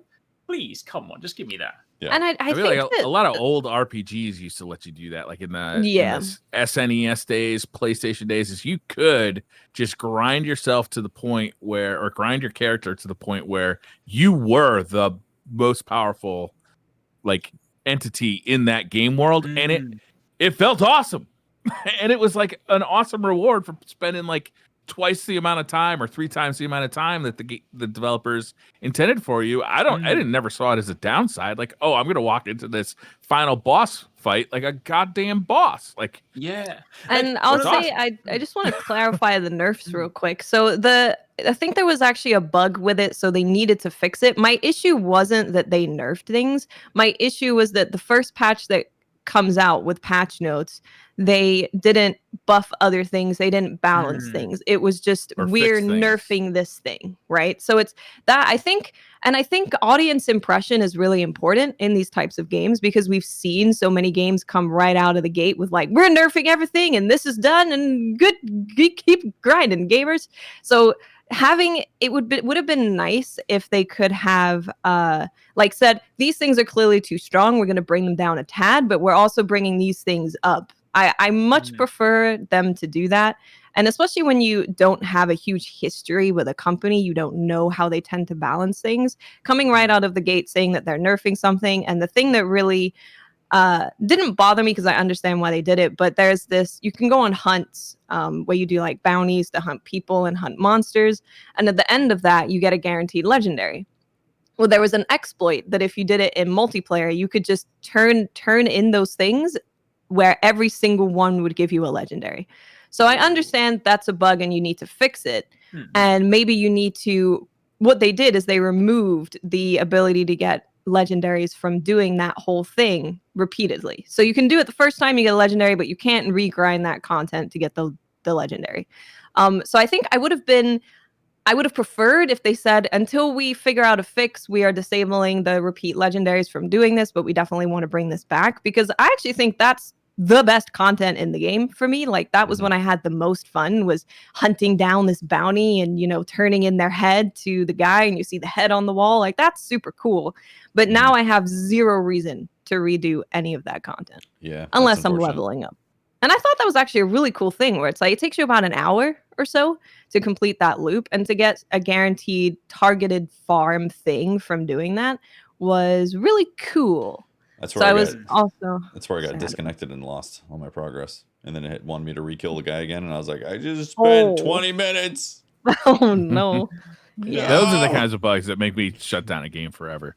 please, come on, just give me that. Yeah. And I feel like a lot of old RPGs used to let you do that, like in the SNES days, PlayStation days, is you could just grind yourself to the point where, or grind your character to the point where you were the most powerful like entity in that game world, and it felt awesome. And it was like an awesome reward for spending like twice the amount of time or 3 times the amount of time that the developers intended for you. I never saw it as a downside. Like, oh, I'm gonna walk into this final boss fight like a goddamn boss. Like, and I'll say I just want to clarify the nerfs real quick. So I think there was actually a bug with it, so they needed to fix it. My issue wasn't that they nerfed things. My issue was that the first patch that comes out with patch notes, they didn't buff other things, they didn't balance things. It was just, we're nerfing this thing, right? So it's that, I think audience impression is really important in these types of games, because we've seen so many games come right out of the gate with like, we're nerfing everything and this is done and good, keep grinding, gamers. So would have been nice if they could have like said, these things are clearly too strong, we're going to bring them down a tad, but we're also bringing these things up. I much prefer them to do that. And especially when you don't have a huge history with a company, you don't know how they tend to balance things. Coming right out of the gate saying that they're nerfing something, and the thing that really didn't bother me, because I understand why they did it, but there's this, you can go on hunts where you do like bounties to hunt people and hunt monsters, and at the end of that you get a guaranteed legendary. Well, there was an exploit that if you did it in multiplayer, you could just turn in those things where every single one would give you a legendary. So I understand that's a bug and you need to fix it. And maybe you need to, what they did is they removed the ability to get legendaries from doing that whole thing repeatedly. So you can do it the first time you get a legendary, but you can't regrind that content to get the legendary. So I think I would have preferred if they said, until we figure out a fix, we are disabling the repeat legendaries from doing this, but we definitely want to bring this back, because I actually think that's the best content in the game for me. Like, that was when I had the most fun, was hunting down this bounty and, you know, turning in their head to the guy and you see the head on the wall. Like, that's super cool. But now I have zero reason to redo any of that content. Yeah. Unless I'm leveling up. And I thought that was actually a really cool thing, where it's like, it takes you about an hour or so to complete that loop, and to get a guaranteed targeted farm thing from doing that was really cool. That's where that's where I got sad. disconnected and lost all my progress. And then it wanted me to re-kill the guy again, and I was like, I just spent 20 minutes. Oh no. Yeah. Those are the kinds of bugs that make me shut down a game forever.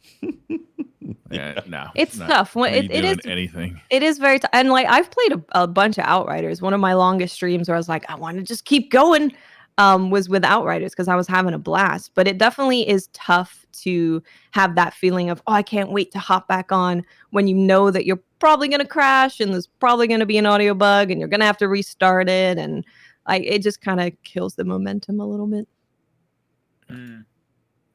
Yeah, no, it's tough. It is anything. It is very tough. And like, I've played a bunch of Outriders. One of my longest streams where I was like, I want to just keep going, was with Outriders, because I was having a blast. But it definitely is tough to have that feeling of, oh, I can't wait to hop back on, when you know that you're probably going to crash and there's probably going to be an audio bug and you're going to have to restart it. And like, it just kind of kills the momentum a little bit.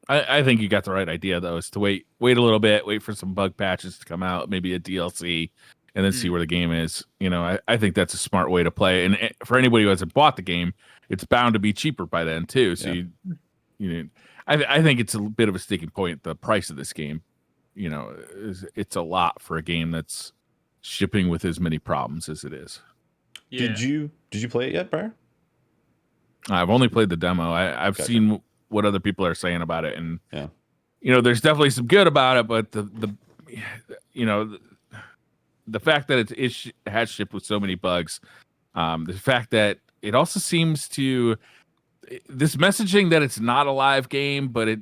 I think you got the right idea, though, is to wait a little bit, wait for some bug patches to come out, maybe a DLC, and then see where the game is. You know, I think that's a smart way to play. And for anybody who hasn't bought the game, it's bound to be cheaper by then too. So I think it's a bit of a sticking point. The price of this game, you know, it's a lot for a game that's shipping with as many problems as it is. Yeah. Did you play it yet, Briar? I've only played the demo. I've seen what other people are saying about it, and you know, there's definitely some good about it, but the you know, the fact that it has shipped with so many bugs, the fact that it also seems to, this messaging that it's not a live game, but it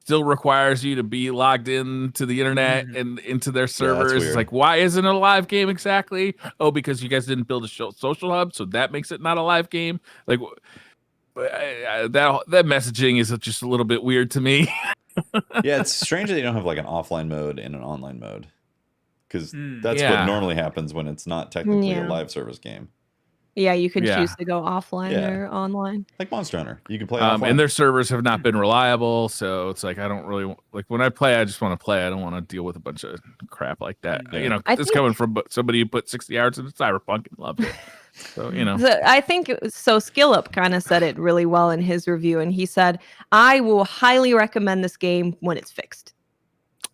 still requires you to be logged in to the internet and into their servers. It's like, why isn't it a live game exactly? Oh, because you guys didn't build a social hub, so that makes it not a live game. Like, that messaging is just a little bit weird to me. Yeah, it's strange that you don't have like an offline mode and an online mode, because that's what normally happens when it's not technically a live service game. Yeah, you could choose to go offline or online. Like Monster Hunter, you can play offline. And their servers have not been reliable, so it's like, I don't really like, when I play, I just want to play. I don't want to deal with a bunch of crap like that. You know, it's coming from somebody who put 60 hours into Cyberpunk and loved it. So, you know, I think Skill Up kind of said it really well in his review, and he said, I will highly recommend this game when it's fixed.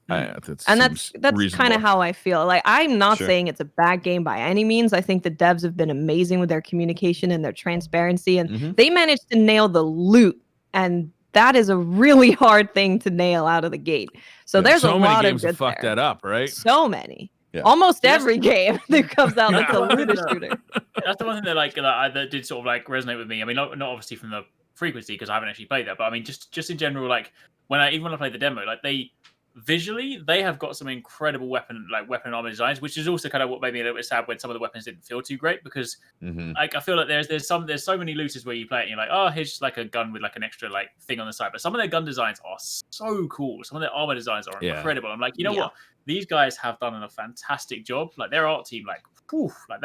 And that's kind of how I feel. Like, I'm not saying it's a bad game by any means. I think the devs have been amazing with their communication and their transparency, and they managed to nail the loot, and that is a really hard thing to nail out of the gate. So there's a lot of good fuck that up, right? So many. Yeah. Almost every game that comes out that's a looter shooter. That's the one thing that did sort of like resonate with me. I mean, not obviously from the frequency, because I haven't actually played that, but I mean, just in general, like when I played the demo, like visually they have got some incredible weapon armor designs, which is also kind of what made me a little bit sad when some of the weapons didn't feel too great, because like, I feel like there's so many looters where you play it and you're like, oh, here's just like a gun with like an extra like thing on the side, but some of their gun designs are so cool, some of their armor designs are incredible. I'm like, you know what, these guys have done a fantastic job. Like, their art team, like, poof, like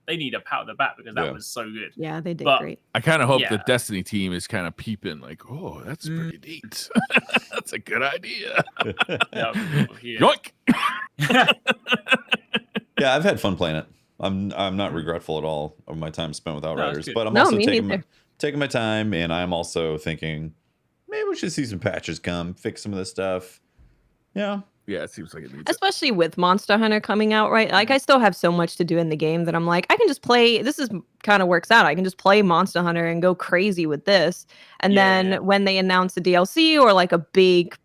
they need a pat on the back, because that was so good. Yeah, they did great. I kind of hope the Destiny team is kind of peeping, like, oh, that's pretty neat. That's a good idea. Yoink! Yeah, I've had fun playing it. I'm not regretful at all of my time spent with Outriders, but I'm also taking taking my time, and I'm also thinking maybe we should see some patches come, fix some of this stuff. Yeah. Yeah, it seems like it needs Especially with Monster Hunter coming out, right? Like, I still have so much to do in the game that I'm like, I can just play. This is kind of works out. I can just play Monster Hunter and go crazy with this. And then when they announce a DLC or like a big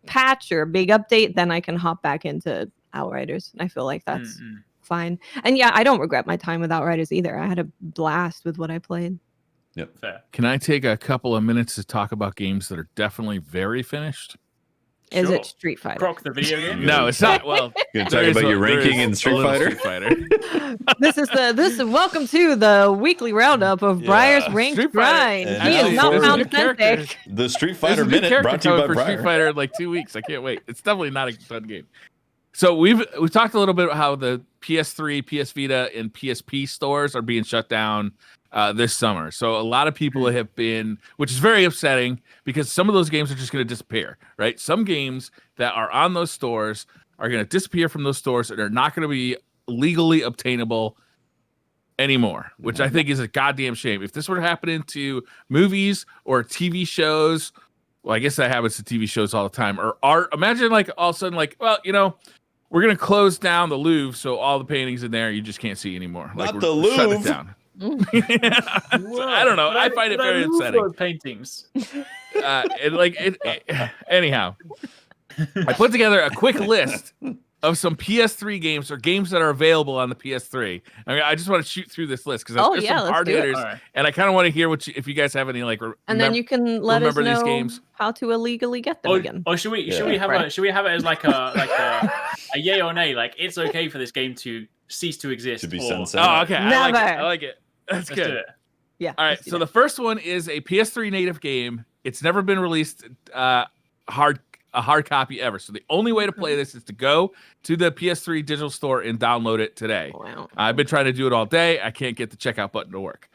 patch or a big update, then I can hop back into Outriders. And I feel like that's fine. And yeah, I don't regret my time with Outriders either. I had a blast with what I played. Yep. Fair. Can I take a couple of minutes to talk about games that are definitely very finished? Is Sure. it Street Fighter? Croc the video game? No, it's not. Well, You're gonna talk about your ranking in Street Fighter? This is welcome to the weekly roundup of Briar's ranked Street Fighter. grind. And He is now not for found new characters. authentic. The Street There's Fighter a new Minute character brought to you by coming for Street Briar. Fighter in like 2 weeks. I can't wait. It's definitely not a fun game. So we've talked a little bit about how the PS3, PS Vita, and PSP stores are being shut down this summer. So a lot of people have been, which is very upsetting because some of those games are just going to disappear, right? Some games that are on those stores are going to disappear from those stores and are not going to be legally obtainable anymore, which I think is a goddamn shame. If this were happening to movies or TV shows, well, I guess that happens to TV shows all the time, or art. Imagine like all of a sudden, like, well, you know, we're going to close down the Louvre, so all the paintings in there you just can't see anymore. Like, Not the we're shutting it Louvre. down. I don't know. I find it very upsetting. Paintings. Anyhow, I put together a quick list of some PS3 games or games that are available on the PS3. I mean, I just want to shoot through this list because there's some hard hitters, and I kind of want to hear if you guys have any like. And then you can let us know these games. how to illegally get them again. Or should we have it as like a yay or nay? Like, it's okay for this game to cease to exist. To be or- sunset. Oh, okay. Never. I like it. That's Let's do good. it. Yeah. All right. So the first one is a PS3 native game. It's never been released a hard copy ever. So the only way to play this is to go to the PS3 digital store and download it today. Wow. I've been trying to do it all day. I can't get the checkout button to work.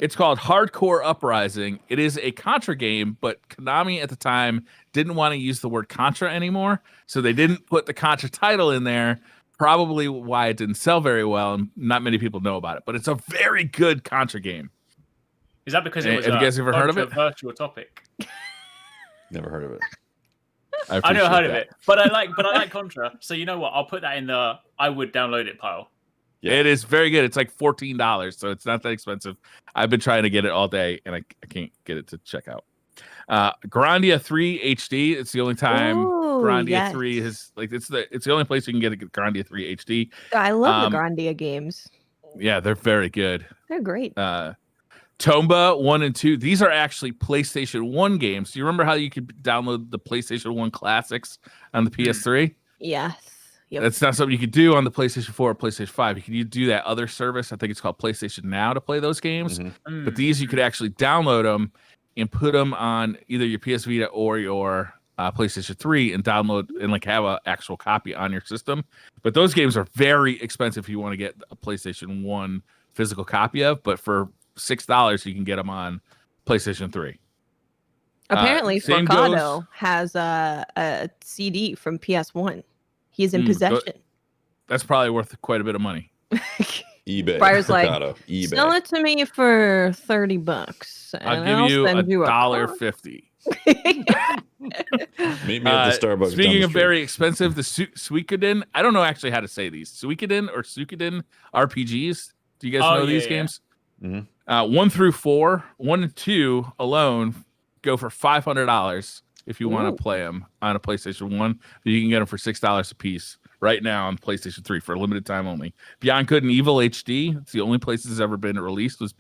It's called Hardcore Uprising. It is a Contra game, but Konami at the time didn't want to use the word Contra anymore. So they didn't put the Contra title in there. Probably why it didn't sell very well, and not many people know about it. But it's a very good Contra game. Is that because it was Have you guys ever heard of it? Controversial topic. Never heard of it. I never heard of it, but I like Contra. So you know what? I'll put that in the I would download it pile. Yeah. It is very good. It's like $14, so it's not that expensive. I've been trying to get it all day, and I can't get it to check out. Grandia 3 HD. It's the only time Grandia 3 is like it's the only place you can get a Grandia 3 HD. I love the Grandia games. Yeah, they're very good. They're great. Tomba 1 and 2. These are actually PlayStation 1 games. Do you remember how you could download the PlayStation 1 classics on the PS3? Yes. Yep. That's not something you could do on the PlayStation 4 or PlayStation 5. You could do that other service. I think it's called PlayStation Now to play those games. But these, you could actually download them and put them on either your PS Vita or your PlayStation 3 and download and like have an actual copy on your system. But those games are very expensive if you want to get a PlayStation 1 physical copy of. But for $6, you can get them on PlayStation 3. Apparently, Forcado has a CD from PS1. He's in possession. That's probably worth quite a bit of money. eBay. Briar's like, eBay. sell it to me for $30. I'll give you $1.50. Meet me at the Starbucks. Speaking of very expensive, the Suikoden. I don't know actually how to say these. Suikoden or Suikoden RPGs. Do you guys know these games? 1 through 4, 1 and 2 alone go for $500 if you want to play them on a PlayStation 1. You can get them for $6 a piece right now on PlayStation 3 for a limited time only. Beyond Good and Evil HD. It's the only place it's ever been released was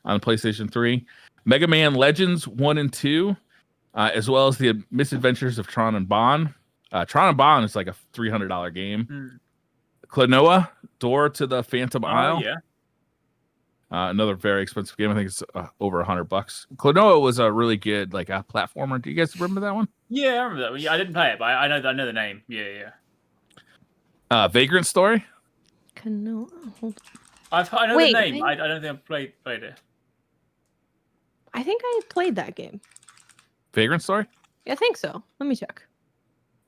on PlayStation 3. Mega Man Legends 1 and 2, as well as the Misadventures of Tron and Bon. Tron and Bon is like a $300 game. Klonoa, Door to the Phantom Isle. Yeah. Another very expensive game. I think it's over $100. Klonoa was a really good like a platformer. Do you guys remember that one? Yeah, I remember that one. I didn't play it, but I know the name. Yeah. Vagrant Story. Klonoa. I know the name. I don't think I've played it. I think I played that game. Vagrant Story. Yeah, I think so. Let me check.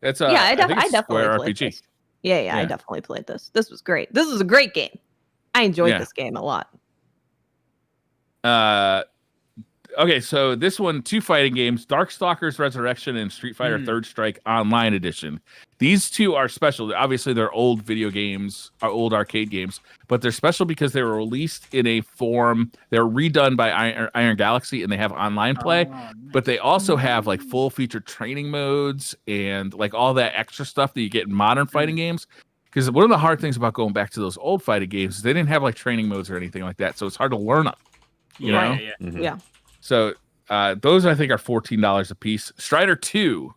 It's I definitely Square played RPG. this. Yeah, I definitely played this. This was great. This was a great game. I enjoyed this game a lot. Okay, so this one, 2 fighting games, Darkstalkers Resurrection and Street Fighter Third Strike Online Edition. These 2 are special. Obviously, they're old video games, old arcade games, but they're special because they were released in a form. They're redone by Iron Galaxy, and they have online play, but they also have like full featured training modes and like all that extra stuff that you get in modern fighting games. Because one of the hard things about going back to those old fighting games is they didn't have like training modes or anything like that, so it's hard to learn them. You know? Yeah. So those I think are $14 a piece. Strider 2,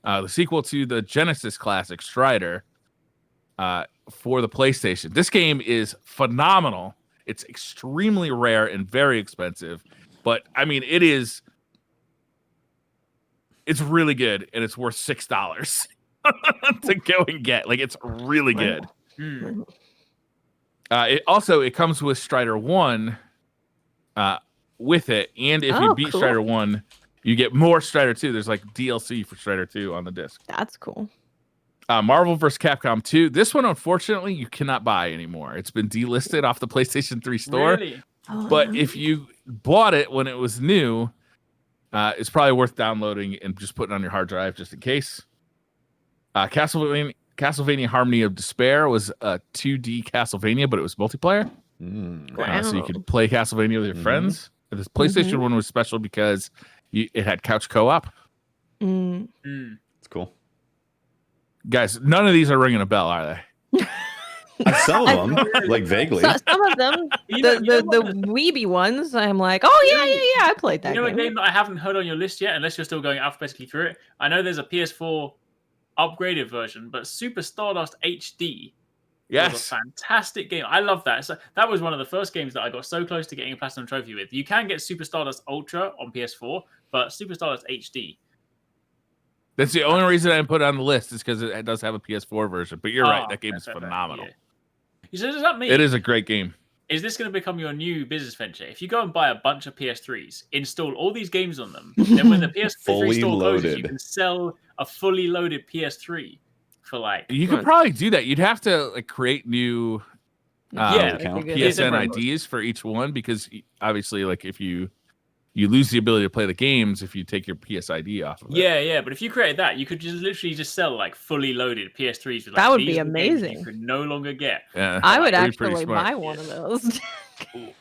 the sequel to the Genesis classic Strider, for the PlayStation. This game is phenomenal. It's extremely rare and very expensive, but I mean it's really good and it's worth $6 to go and get. Like, it's really good. It comes with Strider 1 with it, and if you beat Strider 1, you get more Strider 2. There's like DLC for Strider 2 on the disc. That's cool. Marvel vs. Capcom 2. This one, unfortunately, you cannot buy anymore. It's been delisted off the PlayStation 3 store. Really? But if you bought it when it was new, it's probably worth downloading and just putting on your hard drive just in case. Castlevania Harmony of Despair was a 2D Castlevania, but it was multiplayer. Wow. So you could play Castlevania with your friends. This PlayStation one was special because it had couch co-op. It's cool. Guys, none of these are ringing a bell, are they? Some of them, like vaguely. Some of them, the weeby ones, I'm like, oh yeah, I played that. You know, a game that I haven't heard on your list yet, unless you're still going alphabetically through it. I know there's a PS4 upgraded version, but Super Stardust HD. Yes, was a fantastic game. I love that. So that was one of the first games that I got so close to getting a platinum trophy with. You can get Super Stardust Ultra on PS4, but Super Stardust HD. That's the only reason I put it on the list is because it does have a PS4 version. But you're right, that game is phenomenal. Yeah. So does that mean it is a great game? Is this going to become your new business venture? If you go and buy a bunch of PS3s, install all these games on them, then when the PS3 store closes, you can sell a fully loaded PS3 for like. You could probably do that. You'd have to like create new PSN IDs for each one, because obviously, like, if you lose the ability to play the games if you take your PSID off of it. Yeah, but if you created that, you could just literally just sell like fully loaded PS3s with like, that would be amazing. You could no longer get. Yeah, I would actually buy one of those.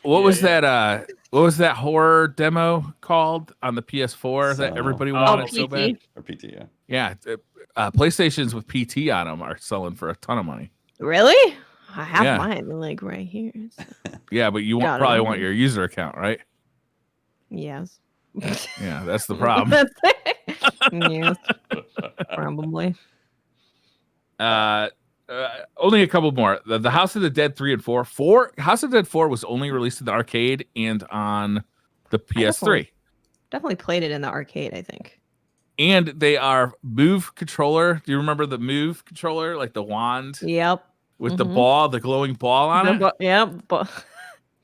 What was that? What was that horror demo called on the PS4 that everybody wanted so bad? Or PT, yeah. Yeah, PlayStations with PT on them are selling for a ton of money. Really? I have mine like right here. So. Yeah, but you probably want your user account, right? Yes. Yeah, that's the problem. Yes. Probably. Only a couple more. The House of the Dead 3 and 4. House of the Dead 4 was only released in the arcade and on the PS3. Definitely played it in the arcade, I think. And they are Move controller. Do you remember the Move controller, like the wand? Yep. With the ball, the glowing ball on it? Yep.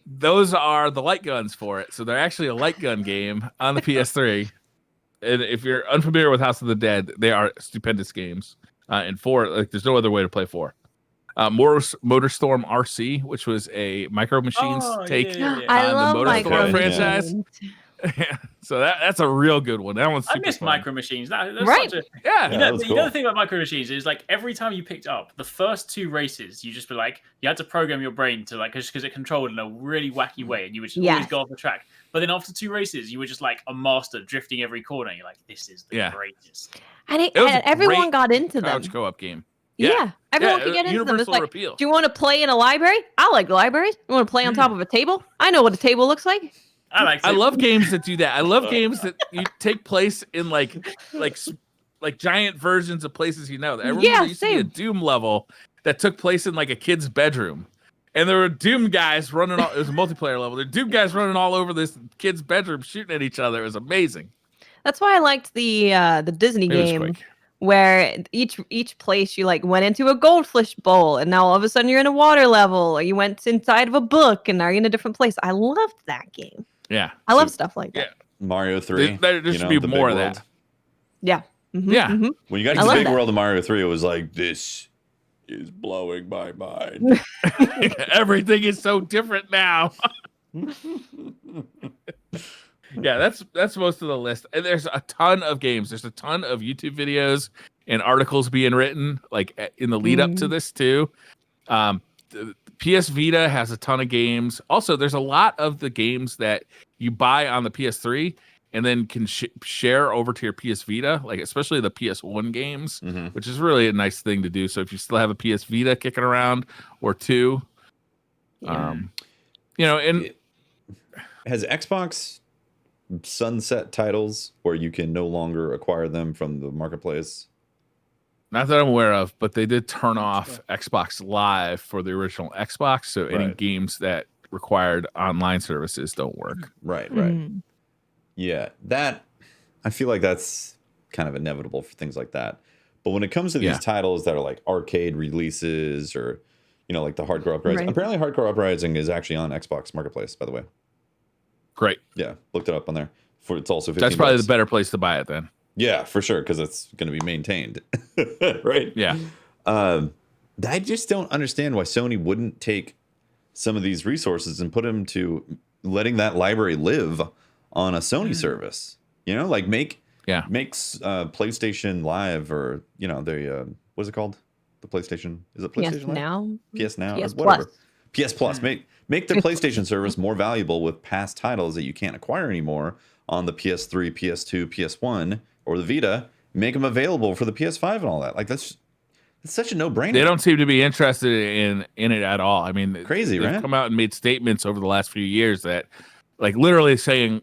Those are the light guns for it. So they're actually a light gun game on the PS3. And if you're unfamiliar with House of the Dead, they are stupendous games. And 4, like, there's no other way to play 4. Motorstorm Rc, which was a Micro Machines take on the Motorstorm franchise. Yeah. So that's a real good one. That one's super I miss fun. Micro Machines. That's right. Such a, yeah. You know the thing about Micro Machines is, like, every time you picked up the first 2 races, you just be like, you had to program your brain to, like, because it controlled in a really wacky way, and you would just always go off the track. But then after 2 races, you were just like a master drifting every corner. You're like, this is the greatest. And everyone got into them. Couch co-op game. Yeah, everyone could get into them. It's like, appeal. Do you want to play in a library? I like libraries. You want to play on top of a table? I know what a table looks like. I love games that do that. I love games that you take place in like giant versions of places you know. I remember there used to be a Doom level that took place in like a kid's bedroom. And there were Doom guys running it was a multiplayer level. There were Doom guys running all over this kid's bedroom shooting at each other. It was amazing. That's why I liked the Disney game where each place you like went into a goldfish bowl, and now all of a sudden you're in a water level, or you went inside of a book and now you're in a different place. I loved that game. Yeah. I love stuff like that. Yeah. Mario 3. There should be more of that. Yeah. Mm-hmm, yeah. Mm-hmm. When you got to the big world of Mario 3, it was like, this is blowing my mind. Everything is so different now. Yeah, that's most of the list. And there's a ton of games. There's a ton of YouTube videos and articles being written like in the lead up to this too. The PS Vita has a ton of games. Also, there's a lot of the games that you buy on the PS3 and then can share over to your PS Vita, like especially the PS1 games, which is really a nice thing to do. So if you still have a PS Vita kicking around or two, and has Xbox sunset titles where you can no longer acquire them from the marketplace? Not that I'm aware of, but they did turn off Xbox Live for the original Xbox, so any games that required online services don't work. Right. Yeah, that I feel like that's kind of inevitable for things like that. But when it comes to these titles that are like arcade releases or, like the Hardcore Uprising. Apparently Hardcore Uprising is actually on Xbox Marketplace, by the way. Great. Yeah, looked it up on there. It's also $15. That's probably the better place to buy it then. Yeah, for sure, because it's going to be maintained. Right? Yeah. I just don't understand why Sony wouldn't take some of these resources and put them to letting that library live on a Sony service. Like makes PlayStation Live or what's it called? The PlayStation, is it PlayStation Live? PS Now, PS or whatever. Plus. PS Plus. Make the PlayStation service more valuable with past titles that you can't acquire anymore on the PS3, PS2, PS1, or the Vita. Make them available for the PS5 and all that. Like it's such a no-brainer. They don't seem to be interested in it at all. I mean, crazy, they've right? come out and made statements over the last few years that, like, literally saying,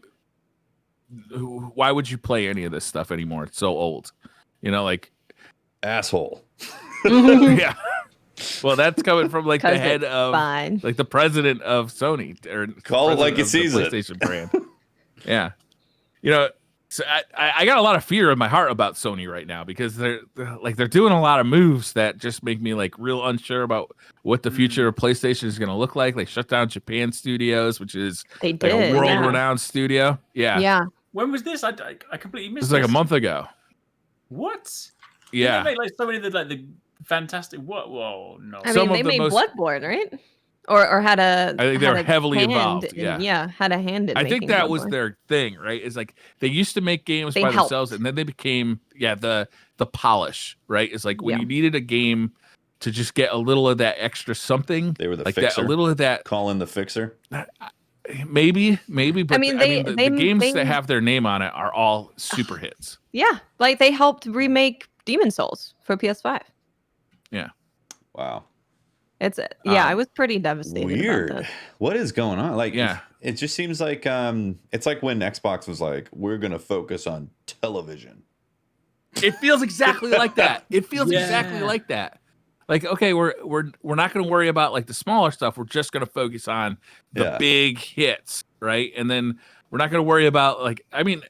"Why would you play any of this stuff anymore? It's so old." Like asshole. Yeah. Well, that's coming from like the head of like the president of Sony or call it like he sees it. PlayStation brand. Yeah. So I got a lot of fear in my heart about Sony right now because they're doing a lot of moves that just make me like real unsure about what the future of PlayStation is going to look like. They shut down Japan Studios, which is a world-renowned studio. Yeah. Yeah. When was this? I completely missed. This was like a month ago. What? Yeah. They make like so many of the fantastic. What? Whoa, no. I mean, they made Bloodborne, right? Or had a. I think they were heavily involved. Had a hand in. I think that was their thing, right? It's like they used to make games by themselves, and then they became the polish, right? It's like when you needed a game to just get a little of that extra something. They were the like fixer. That, a little of that. Call in the fixer. Maybe, but the games they that have their name on it are all super hits. Yeah, like they helped remake Demon Souls for PS5. Yeah. Wow. I was pretty devastated. Weird. About that. What is going on? Like, it just seems like it's like when Xbox was like, we're gonna focus on television. It feels exactly like that. It feels exactly like that. Like, okay, we're not going to worry about like the smaller stuff. We're just going to focus on the big hits, right? And then we're not going to worry about like, I mean,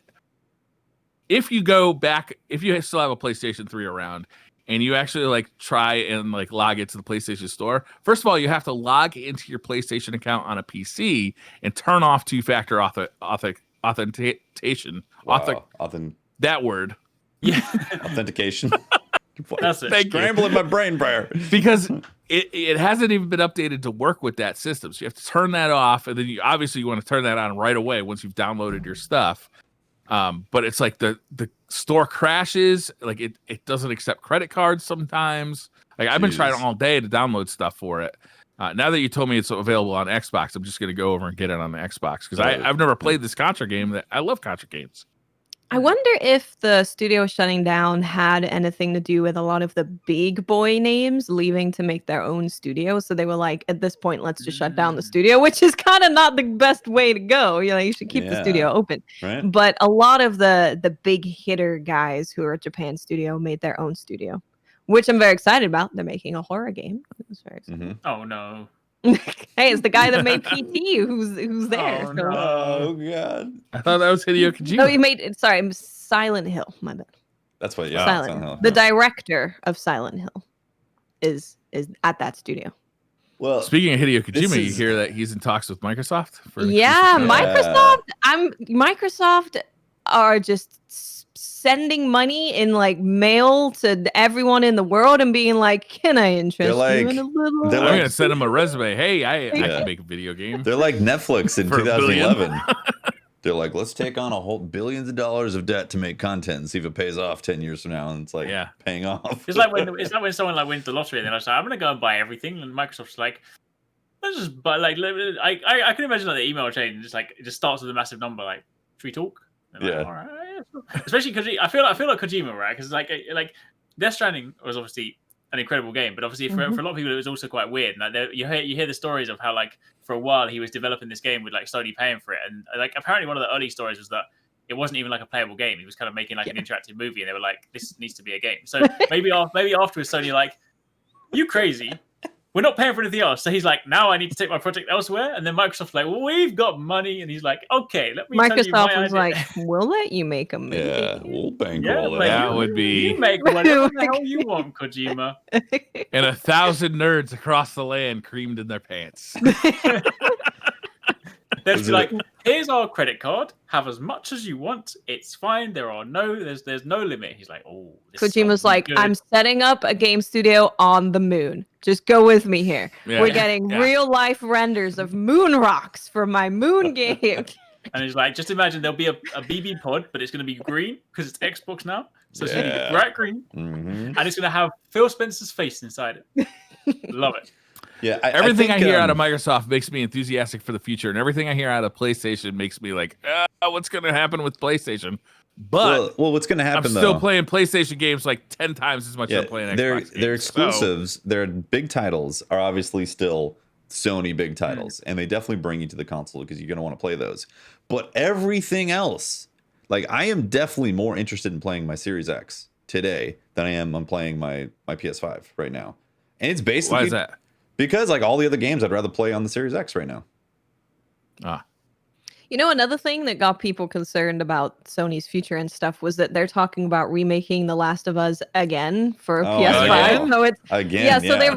if you go back, if you still have a PlayStation 3 around and you actually like try and like log into the PlayStation Store, first of all, you have to log into your PlayStation account on a PC and turn off two-factor authentication. Wow. That word. Yeah. Authentication. That's it. Scrambling my brain, Briar. Because it hasn't even been updated to work with that system. So you have to turn that off, and then you want to turn that on right away once you've downloaded your stuff. But it's like the store crashes. Like it doesn't accept credit cards sometimes. Like I've been trying all day to download stuff for it. Now that you told me it's available on Xbox, I'm just going to go over and get it on the Xbox because I've never played this Contra game. I love Contra games. I wonder if the studio shutting down had anything to do with a lot of the big boy names leaving to make their own studio. So they were like, at this point, let's just shut down the studio, which is kind of not the best way to go. You should keep the studio open. Right? But a lot of the big hitter guys who are at Japan Studio made their own studio, which I'm very excited about. They're making a horror game. Very excited. Oh, no. Hey, it's the guy that made PT who's there. Oh, no. Oh God! I thought that was Hideo Kojima. No, he made Silent Hill. My bad. That's what. Yeah, Silent Hill. The director of Silent Hill is at that studio. Well, speaking of Hideo Kojima, you hear that he's in talks with Microsoft. Microsoft are just sending money in like mail to everyone in the world and being like, "Can I interest you in a little?" I'm gonna send him a resume. Hey, I can make a video game. They're like Netflix in 2011. They're like, let's take on a whole billions of dollars of debt to make content and see if it pays off 10 years from now. And it's like paying off. It's like when someone like wins the lottery and they're like, I'm gonna go and buy everything, and Microsoft's like, let's just buy like I can imagine like the email chain and it just starts with a massive number like, should we talk? Like, all right. Especially because I feel like Kojima, right? Because like Death Stranding was obviously an incredible game, but obviously for a lot of people it was also quite weird. And like, you hear the stories of how like for a while he was developing this game with like Sony paying for it, and like apparently one of the early stories was that it wasn't even like a playable game. He was kind of making like an interactive movie, and they were like, this needs to be a game. So maybe afterwards Sony like, you crazy. We're not paying for anything else. So he's like, now I need to take my project elsewhere. And then Microsoft's like, well, we've got money. And he's like, okay, let me tell you my Microsoft was idea. like, we'll let you make a movie. Yeah, we'll bankroll like, that would be... You make whatever the hell you want, Kojima. And 1,000 nerds across the land creamed in their pants. They'd be like, here's our credit card. Have as much as you want. It's fine. There's no limit. He's like, oh. Kojima's like, good. I'm setting up a game studio on the moon. Just go with me here. Yeah. We're getting real life renders of moon rocks for my moon game. And he's like, just imagine there'll be a BB pod, but it's going to be green because it's Xbox now. So it's going to be bright green. And it's going to have Phil Spencer's face inside it. Love it. Yeah, everything I hear out of Microsoft makes me enthusiastic for the future, and everything I hear out of PlayStation makes me like, what's going to happen with PlayStation? But well, what's going to happen? I'm still playing PlayStation games like 10 times as much as I'm playing Xbox. Their exclusives, their big titles are obviously still Sony big titles, and they definitely bring you to the console because you're going to want to play those. But everything else, like I am definitely more interested in playing my Series X today than I am on playing my PS5 right now, and it's basically why is that? Because like all the other games, I'd rather play on the Series X right now. You know, another thing that got people concerned about Sony's future and stuff was that they're talking about remaking The Last of Us again for PS5. Again? So it's Again, so they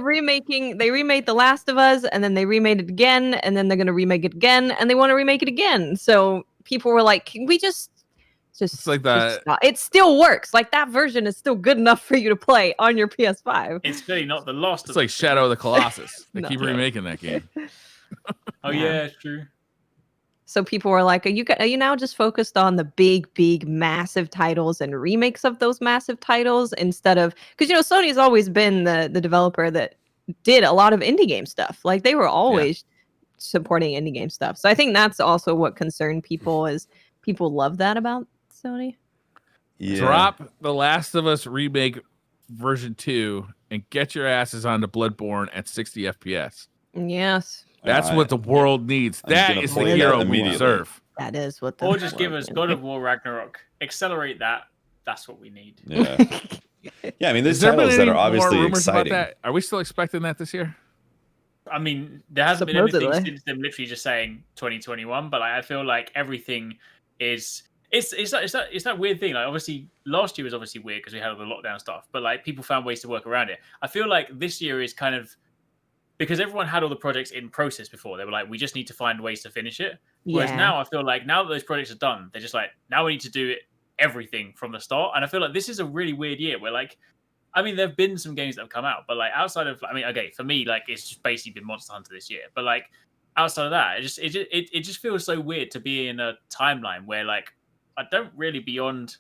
remade The Last of Us, and then they remade it again, and then they're gonna remake it again, and they want to remake it again. So people were like, can we just it's like that. It still works. Like that version is still good enough for you to play on your PS5. It's really not the Lost. It's like Shadow of the Colossus. They keep remaking that game. Oh yeah, it's true. So people were like, are you now just focused on the big, massive titles and remakes of those massive titles instead of, because, you know, Sony's always been the developer that did a lot of indie game stuff. Like they were always supporting indie game stuff. So I think that's also what concerned people is people love that about Sony. Yeah. Drop The Last of Us remake version 2 and get your asses onto Bloodborne at 60 FPS. Yes. That's what the world needs. That is the hero we deserve. That is what the Or just give us God of War Ragnarok. Accelerate that. That's what we need. Yeah. Yeah, I mean, there's titles that are obviously exciting. About that? Are we still expecting that this year? I mean, there hasn't been anything since them literally just saying 2021, but I feel like everything is it's that weird thing. Like obviously last year was obviously weird because we had all the lockdown stuff, but like people found ways to work around it. I feel like this year is kind of because everyone had all the projects in process before. They were like, we just need to find ways to finish it. Whereas now I feel like now that those projects are done, they're just like, now we need to do it everything from the start. And I feel like this is a really weird year where like, I mean, there have been some games that have come out, but like outside of, I mean, okay, for me, like it's just basically been Monster Hunter this year. But like outside of that, it just feels so weird to be in a timeline where like I don't really beyond,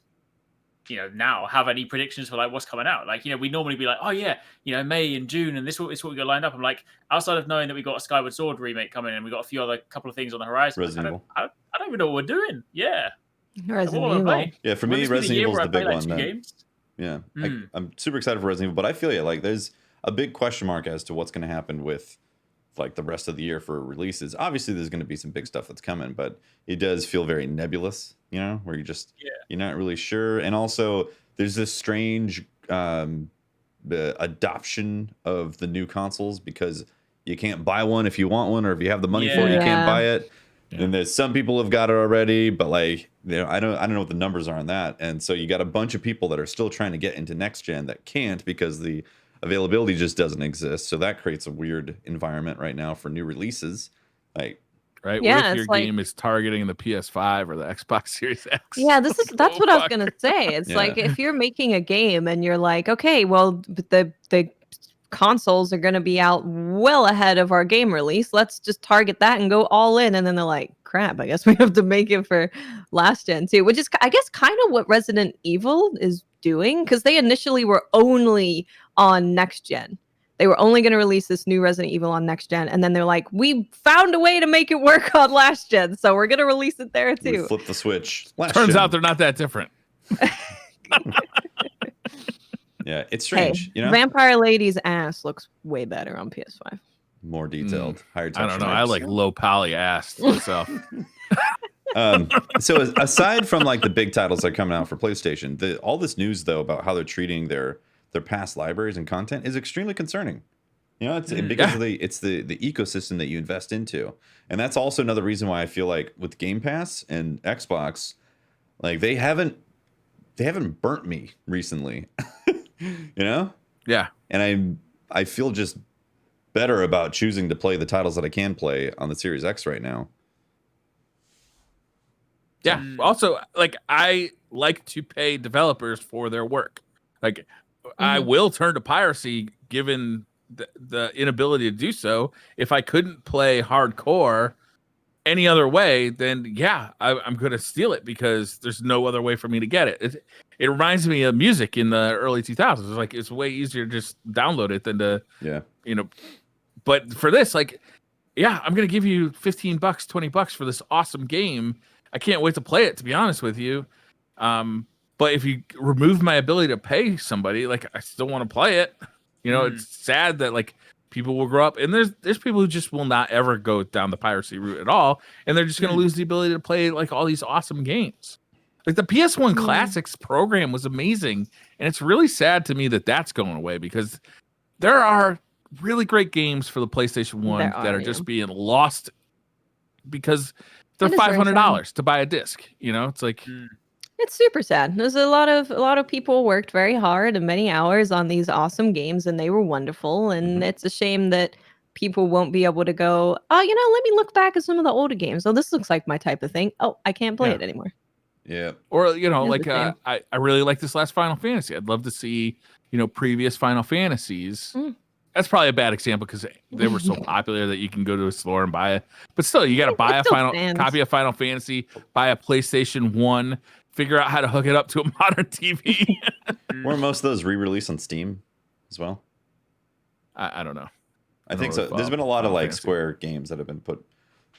you know, now have any predictions for like what's coming out. Like, you know, we normally be like, oh yeah, you know, May and June, and this is what we got lined up. I'm like, outside of knowing that we got a Skyward Sword remake coming, and we got a few other couple of things on the horizon. I don't even know what we're doing. Yeah. Resident Evil. Yeah, for me, Resident Evil is the big one. Games? Yeah, I'm super excited for Resident Evil, but I feel like there's a big question mark as to what's going to happen with like the rest of the year for releases. Obviously, there's going to be some big stuff that's coming, but it does feel very nebulous, you know, where you're not really sure. And also, there's this strange adoption of the new consoles because you can't buy one if you want one, or if you have the money for it, you can't buy it. And there's some people have got it already, but like, you know, I don't know what the numbers are on that. And so you got a bunch of people that are still trying to get into next gen that can't because the availability just doesn't exist. So that creates a weird environment right now for new releases. Like, right? What if your game is targeting the PS5 or the Xbox Series X? Yeah, that's what I was gonna say. It's like if you're making a game and you're like, okay, well, the consoles are going to be out well ahead of our game release. Let's just target that and go all in. And then they're like, crap, I guess we have to make it for last gen too, which is, I guess, kind of what Resident Evil is doing, because they initially were only on next gen. They were only going to release this new Resident Evil on next gen, and then they're like, we found a way to make it work on last gen, so we're going to release it there too. We flip the switch. Turns out they're not that different. Yeah, it's strange. Hey, Vampire Lady's ass looks way better on PS5. More detailed, higher texture. I don't know. types. I like low poly ass myself. So aside from like the big titles that are coming out for PlayStation, all this news though about how they're treating their past libraries and content is extremely concerning. You know, it's because of the ecosystem that you invest into, and that's also another reason why I feel like with Game Pass and Xbox, like they haven't burnt me recently. You know? Yeah. And I feel just better about choosing to play the titles that I can play on the Series X right now. Yeah. Also, like, I like to pay developers for their work. Like, I will turn to piracy given the inability to do so. If I couldn't play hardcore any other way, then yeah, I'm going to steal it because there's no other way for me to get it. It reminds me of music in the early 2000s. It's like, it's way easier to just download it than to, you know, but for this, like, yeah, I'm going to give you $15, $20 for this awesome game. I can't wait to play it, to be honest with you. But if you remove my ability to pay somebody, like, I still want to play it. You know, it's sad that like people will grow up, and there's people who just will not ever go down the piracy route at all, and they're just going to lose the ability to play like all these awesome games. Like the PS1 Classics program was amazing, and it's really sad to me that that's going away because there are really great games for the PlayStation 1 that are just being lost because they're $500 to buy a disc. You know, it's like it's super sad. There's a lot of people worked very hard and many hours on these awesome games, and they were wonderful. And it's a shame that people won't be able to go, oh, you know, let me look back at some of the older games. Oh, this looks like my type of thing. Oh, I can't play it anymore. Yeah. Or, you know, like I really like this last Final Fantasy. I'd love to see, you know, previous Final Fantasies. That's probably a bad example because they were so popular that you can go to a store and buy it. But still, you got to buy a copy of Final Fantasy, buy a PlayStation 1, figure out how to hook it up to a modern TV. Were most of those re-released on Steam as well? I don't know. I think so. There's been a lot of like Square games that have been put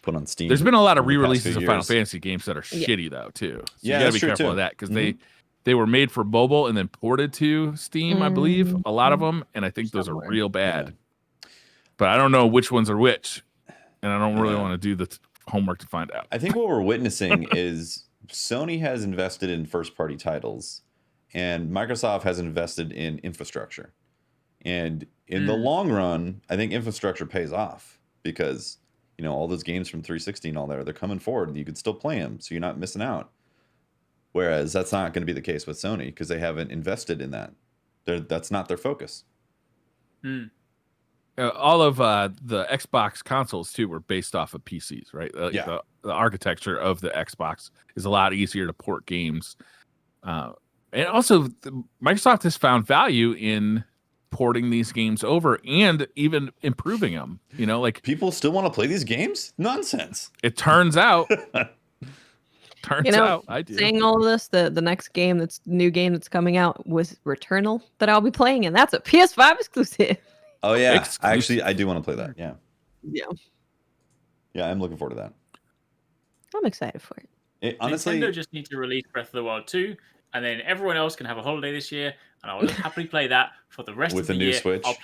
on Steam. There's been a lot of re-releases of Final Fantasy games that are shitty though too. So you gotta be careful of that because they were made for mobile and then ported to Steam, I believe, a lot of them, and I think those are real bad. Yeah. But I don't know which ones are which, and I don't really want to do the homework to find out. I think what we're witnessing is Sony has invested in first-party titles, and Microsoft has invested in infrastructure. And in the long run, I think infrastructure pays off because, you know, all those games from 360 and all that, they're coming forward and you can still play them, so you're not missing out. Whereas that's not going to be the case with Sony because they haven't invested in that. That's not their focus. All of the Xbox consoles, too, were based off of PCs, right? The architecture of the Xbox is a lot easier to port games. And also, Microsoft has found value in porting these games over and even improving them. You know, like people still want to play these games? Nonsense. It turns out. I do. Saying all of this, the next new game that's coming out was Returnal that I'll be playing, and that's a PS5 exclusive. Oh yeah, I do want to play that. Yeah, I'm looking forward to that. I'm excited for it. Honestly, Nintendo just need to release Breath of the Wild 2, and then everyone else can have a holiday this year, and I will happily play that for the rest of the year. With the new Switch,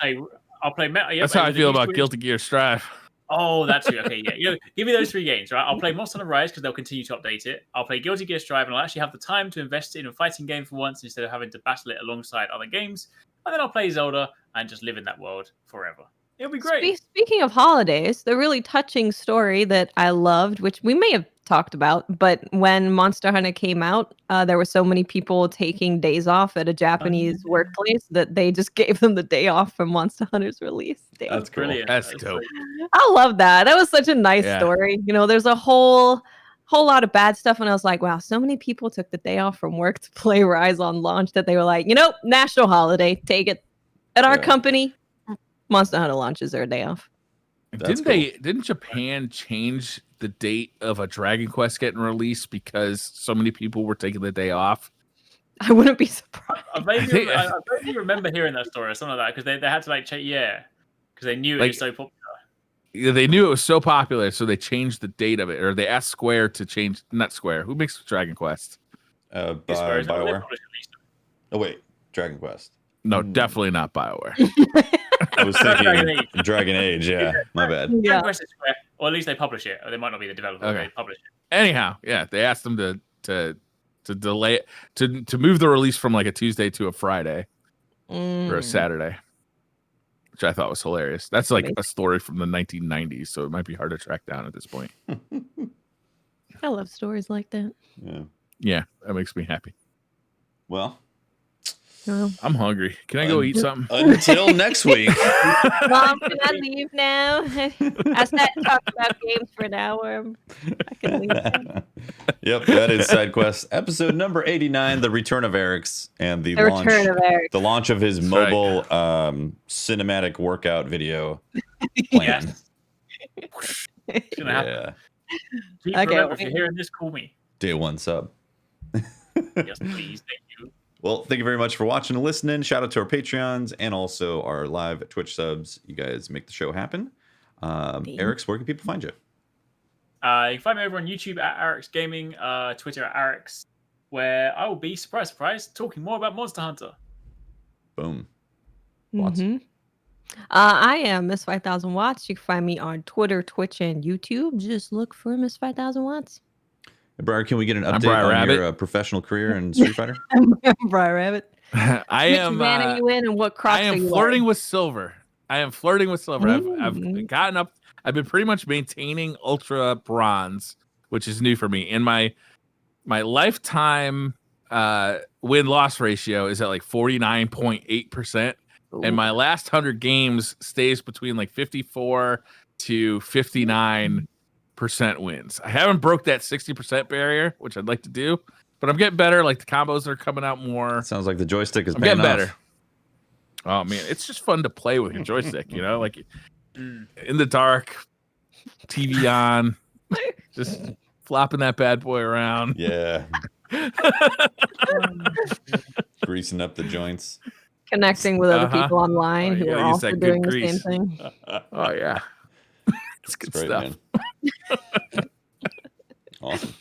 I'll play. That's how I feel about Guilty Gear Strive. Oh, that's it. Okay, yeah. You know, give me those 3 games, right? I'll play Monster Hunter Rise because they'll continue to update it. I'll play Guilty Gear Strive, and I'll actually have the time to invest in a fighting game for once instead of having to battle it alongside other games. And then I'll play Zelda and just live in that world forever. It'll be great. Speaking of holidays, the really touching story that I loved, which we may have talked about, but when Monster Hunter came out, there were so many people taking days off at a Japanese workplace that they just gave them the day off from Monster Hunter's release. That's cool. Brilliant. That's dope. I love that. That was such a nice story. You know, there's a whole lot of bad stuff, and I was like, wow, so many people took the day off from work to play Rise on launch that they were like, you know, national holiday, take it. At our company, Monster Hunter launches their day off. Didn't Japan change the date of a Dragon Quest getting released because so many people were taking the day off? I wouldn't be surprised. I vaguely remember hearing that story or something like that because they had to like check, because they knew it was so popular. Yeah, they knew it was so popular, so they changed the date of it, or they asked Square to change. Not Square. Who makes Dragon Quest? BioWare. Oh wait, Dragon Quest. No, definitely not BioWare. I was thinking Dragon Age. Yeah, my bad. Yeah. Dragon Quest is Square, or at least they publish it. Or they might not be the developer, but they publish it. Anyhow, yeah, they asked them to delay it, to move the release from like a Tuesday to a Friday or a Saturday, which I thought was hilarious. That's like a story from the 1990s, so it might be hard to track down at this point. I love stories like that. Yeah, that makes me happy. Well, I'm hungry. Can I go eat something? Until next week. Mom, can I leave now? I sat and talked about games for an hour. I can leave now. Yep, that is SideQuest episode number 89, the return of Eric's and the launch of his mobile cinematic workout video plan. It's gonna happen. Remember, if you're hearing this, call me. Day 1 sub. Yes, please. Thank you. Well, thank you very much for watching and listening. Shout out to our Patreons and also our live Twitch subs. You guys make the show happen. Eric's, where can people find you? You can find me over on YouTube at Arix Gaming, Twitter at Arix, where I will be, surprise, talking more about Monster Hunter. Boom. I am Miss 5000 Watts. You can find me on Twitter, Twitch, and YouTube. Just look for Miss 5000 Watts. Briar, can we get an update on your professional career in Street Fighter? I'm Briar Rabbit. I am. Which van are you in, and what crops I am flirting with silver. I've gotten up. I've been pretty much maintaining ultra bronze, which is new for me. And my lifetime win-loss ratio is at like 49.8%. And my last 100 games stays between like 54 to 59% wins. I haven't broke that 60% barrier, which I'd like to do, but I'm getting better. Like the combos are coming out more. Sounds like the joystick is getting better. Oh man, it's just fun to play with your joystick, you know, like in the dark, TV on, just flopping that bad boy around. Yeah. Greasing up the joints. Connecting with other people online who are also doing the same thing. Oh yeah. It's good stuff. Man. Awesome.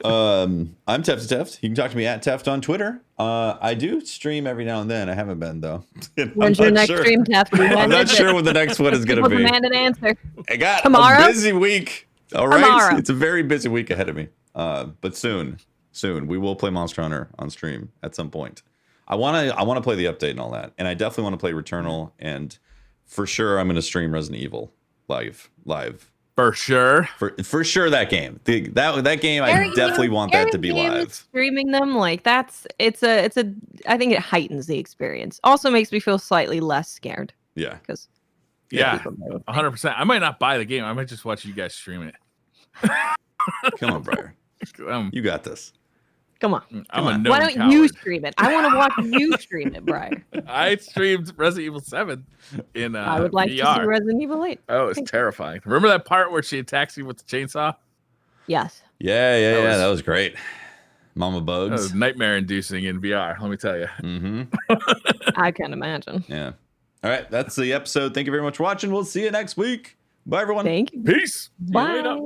I'm Teft to Teft. You can talk to me at Teft on Twitter. I do stream every now and then. I haven't been though. When's your next stream, Teft? I'm not sure when the next one is going to be. Demand an answer. I got Tomorrow? a busy week. All right, Tomorrow. It's a very busy week ahead of me. But soon we will play Monster Hunter on stream at some point. I want to play the update and all that, and I definitely want to play Returnal, and for sure I'm going to stream Resident Evil live. For sure. For sure that game. That game I definitely want that to be live. Streaming them like I think it heightens the experience. Also makes me feel slightly less scared. Yeah. Because 100%. I might not buy the game. I might just watch you guys stream it. Come on, Briar. You got this. Come on. Why don't you stream it? I want to watch you stream it, Briar. I streamed Resident Evil 7 in I would like VR. to see Resident Evil 8. Oh, it's terrifying. Remember that part where she attacks you with the chainsaw? Yes. Yeah. That was great. Mama Bugs. That was nightmare inducing in VR, let me tell you. Mm-hmm. I can imagine. Yeah. All right. That's the episode. Thank you very much for watching. We'll see you next week. Bye, everyone. Thank you. Peace. Bye.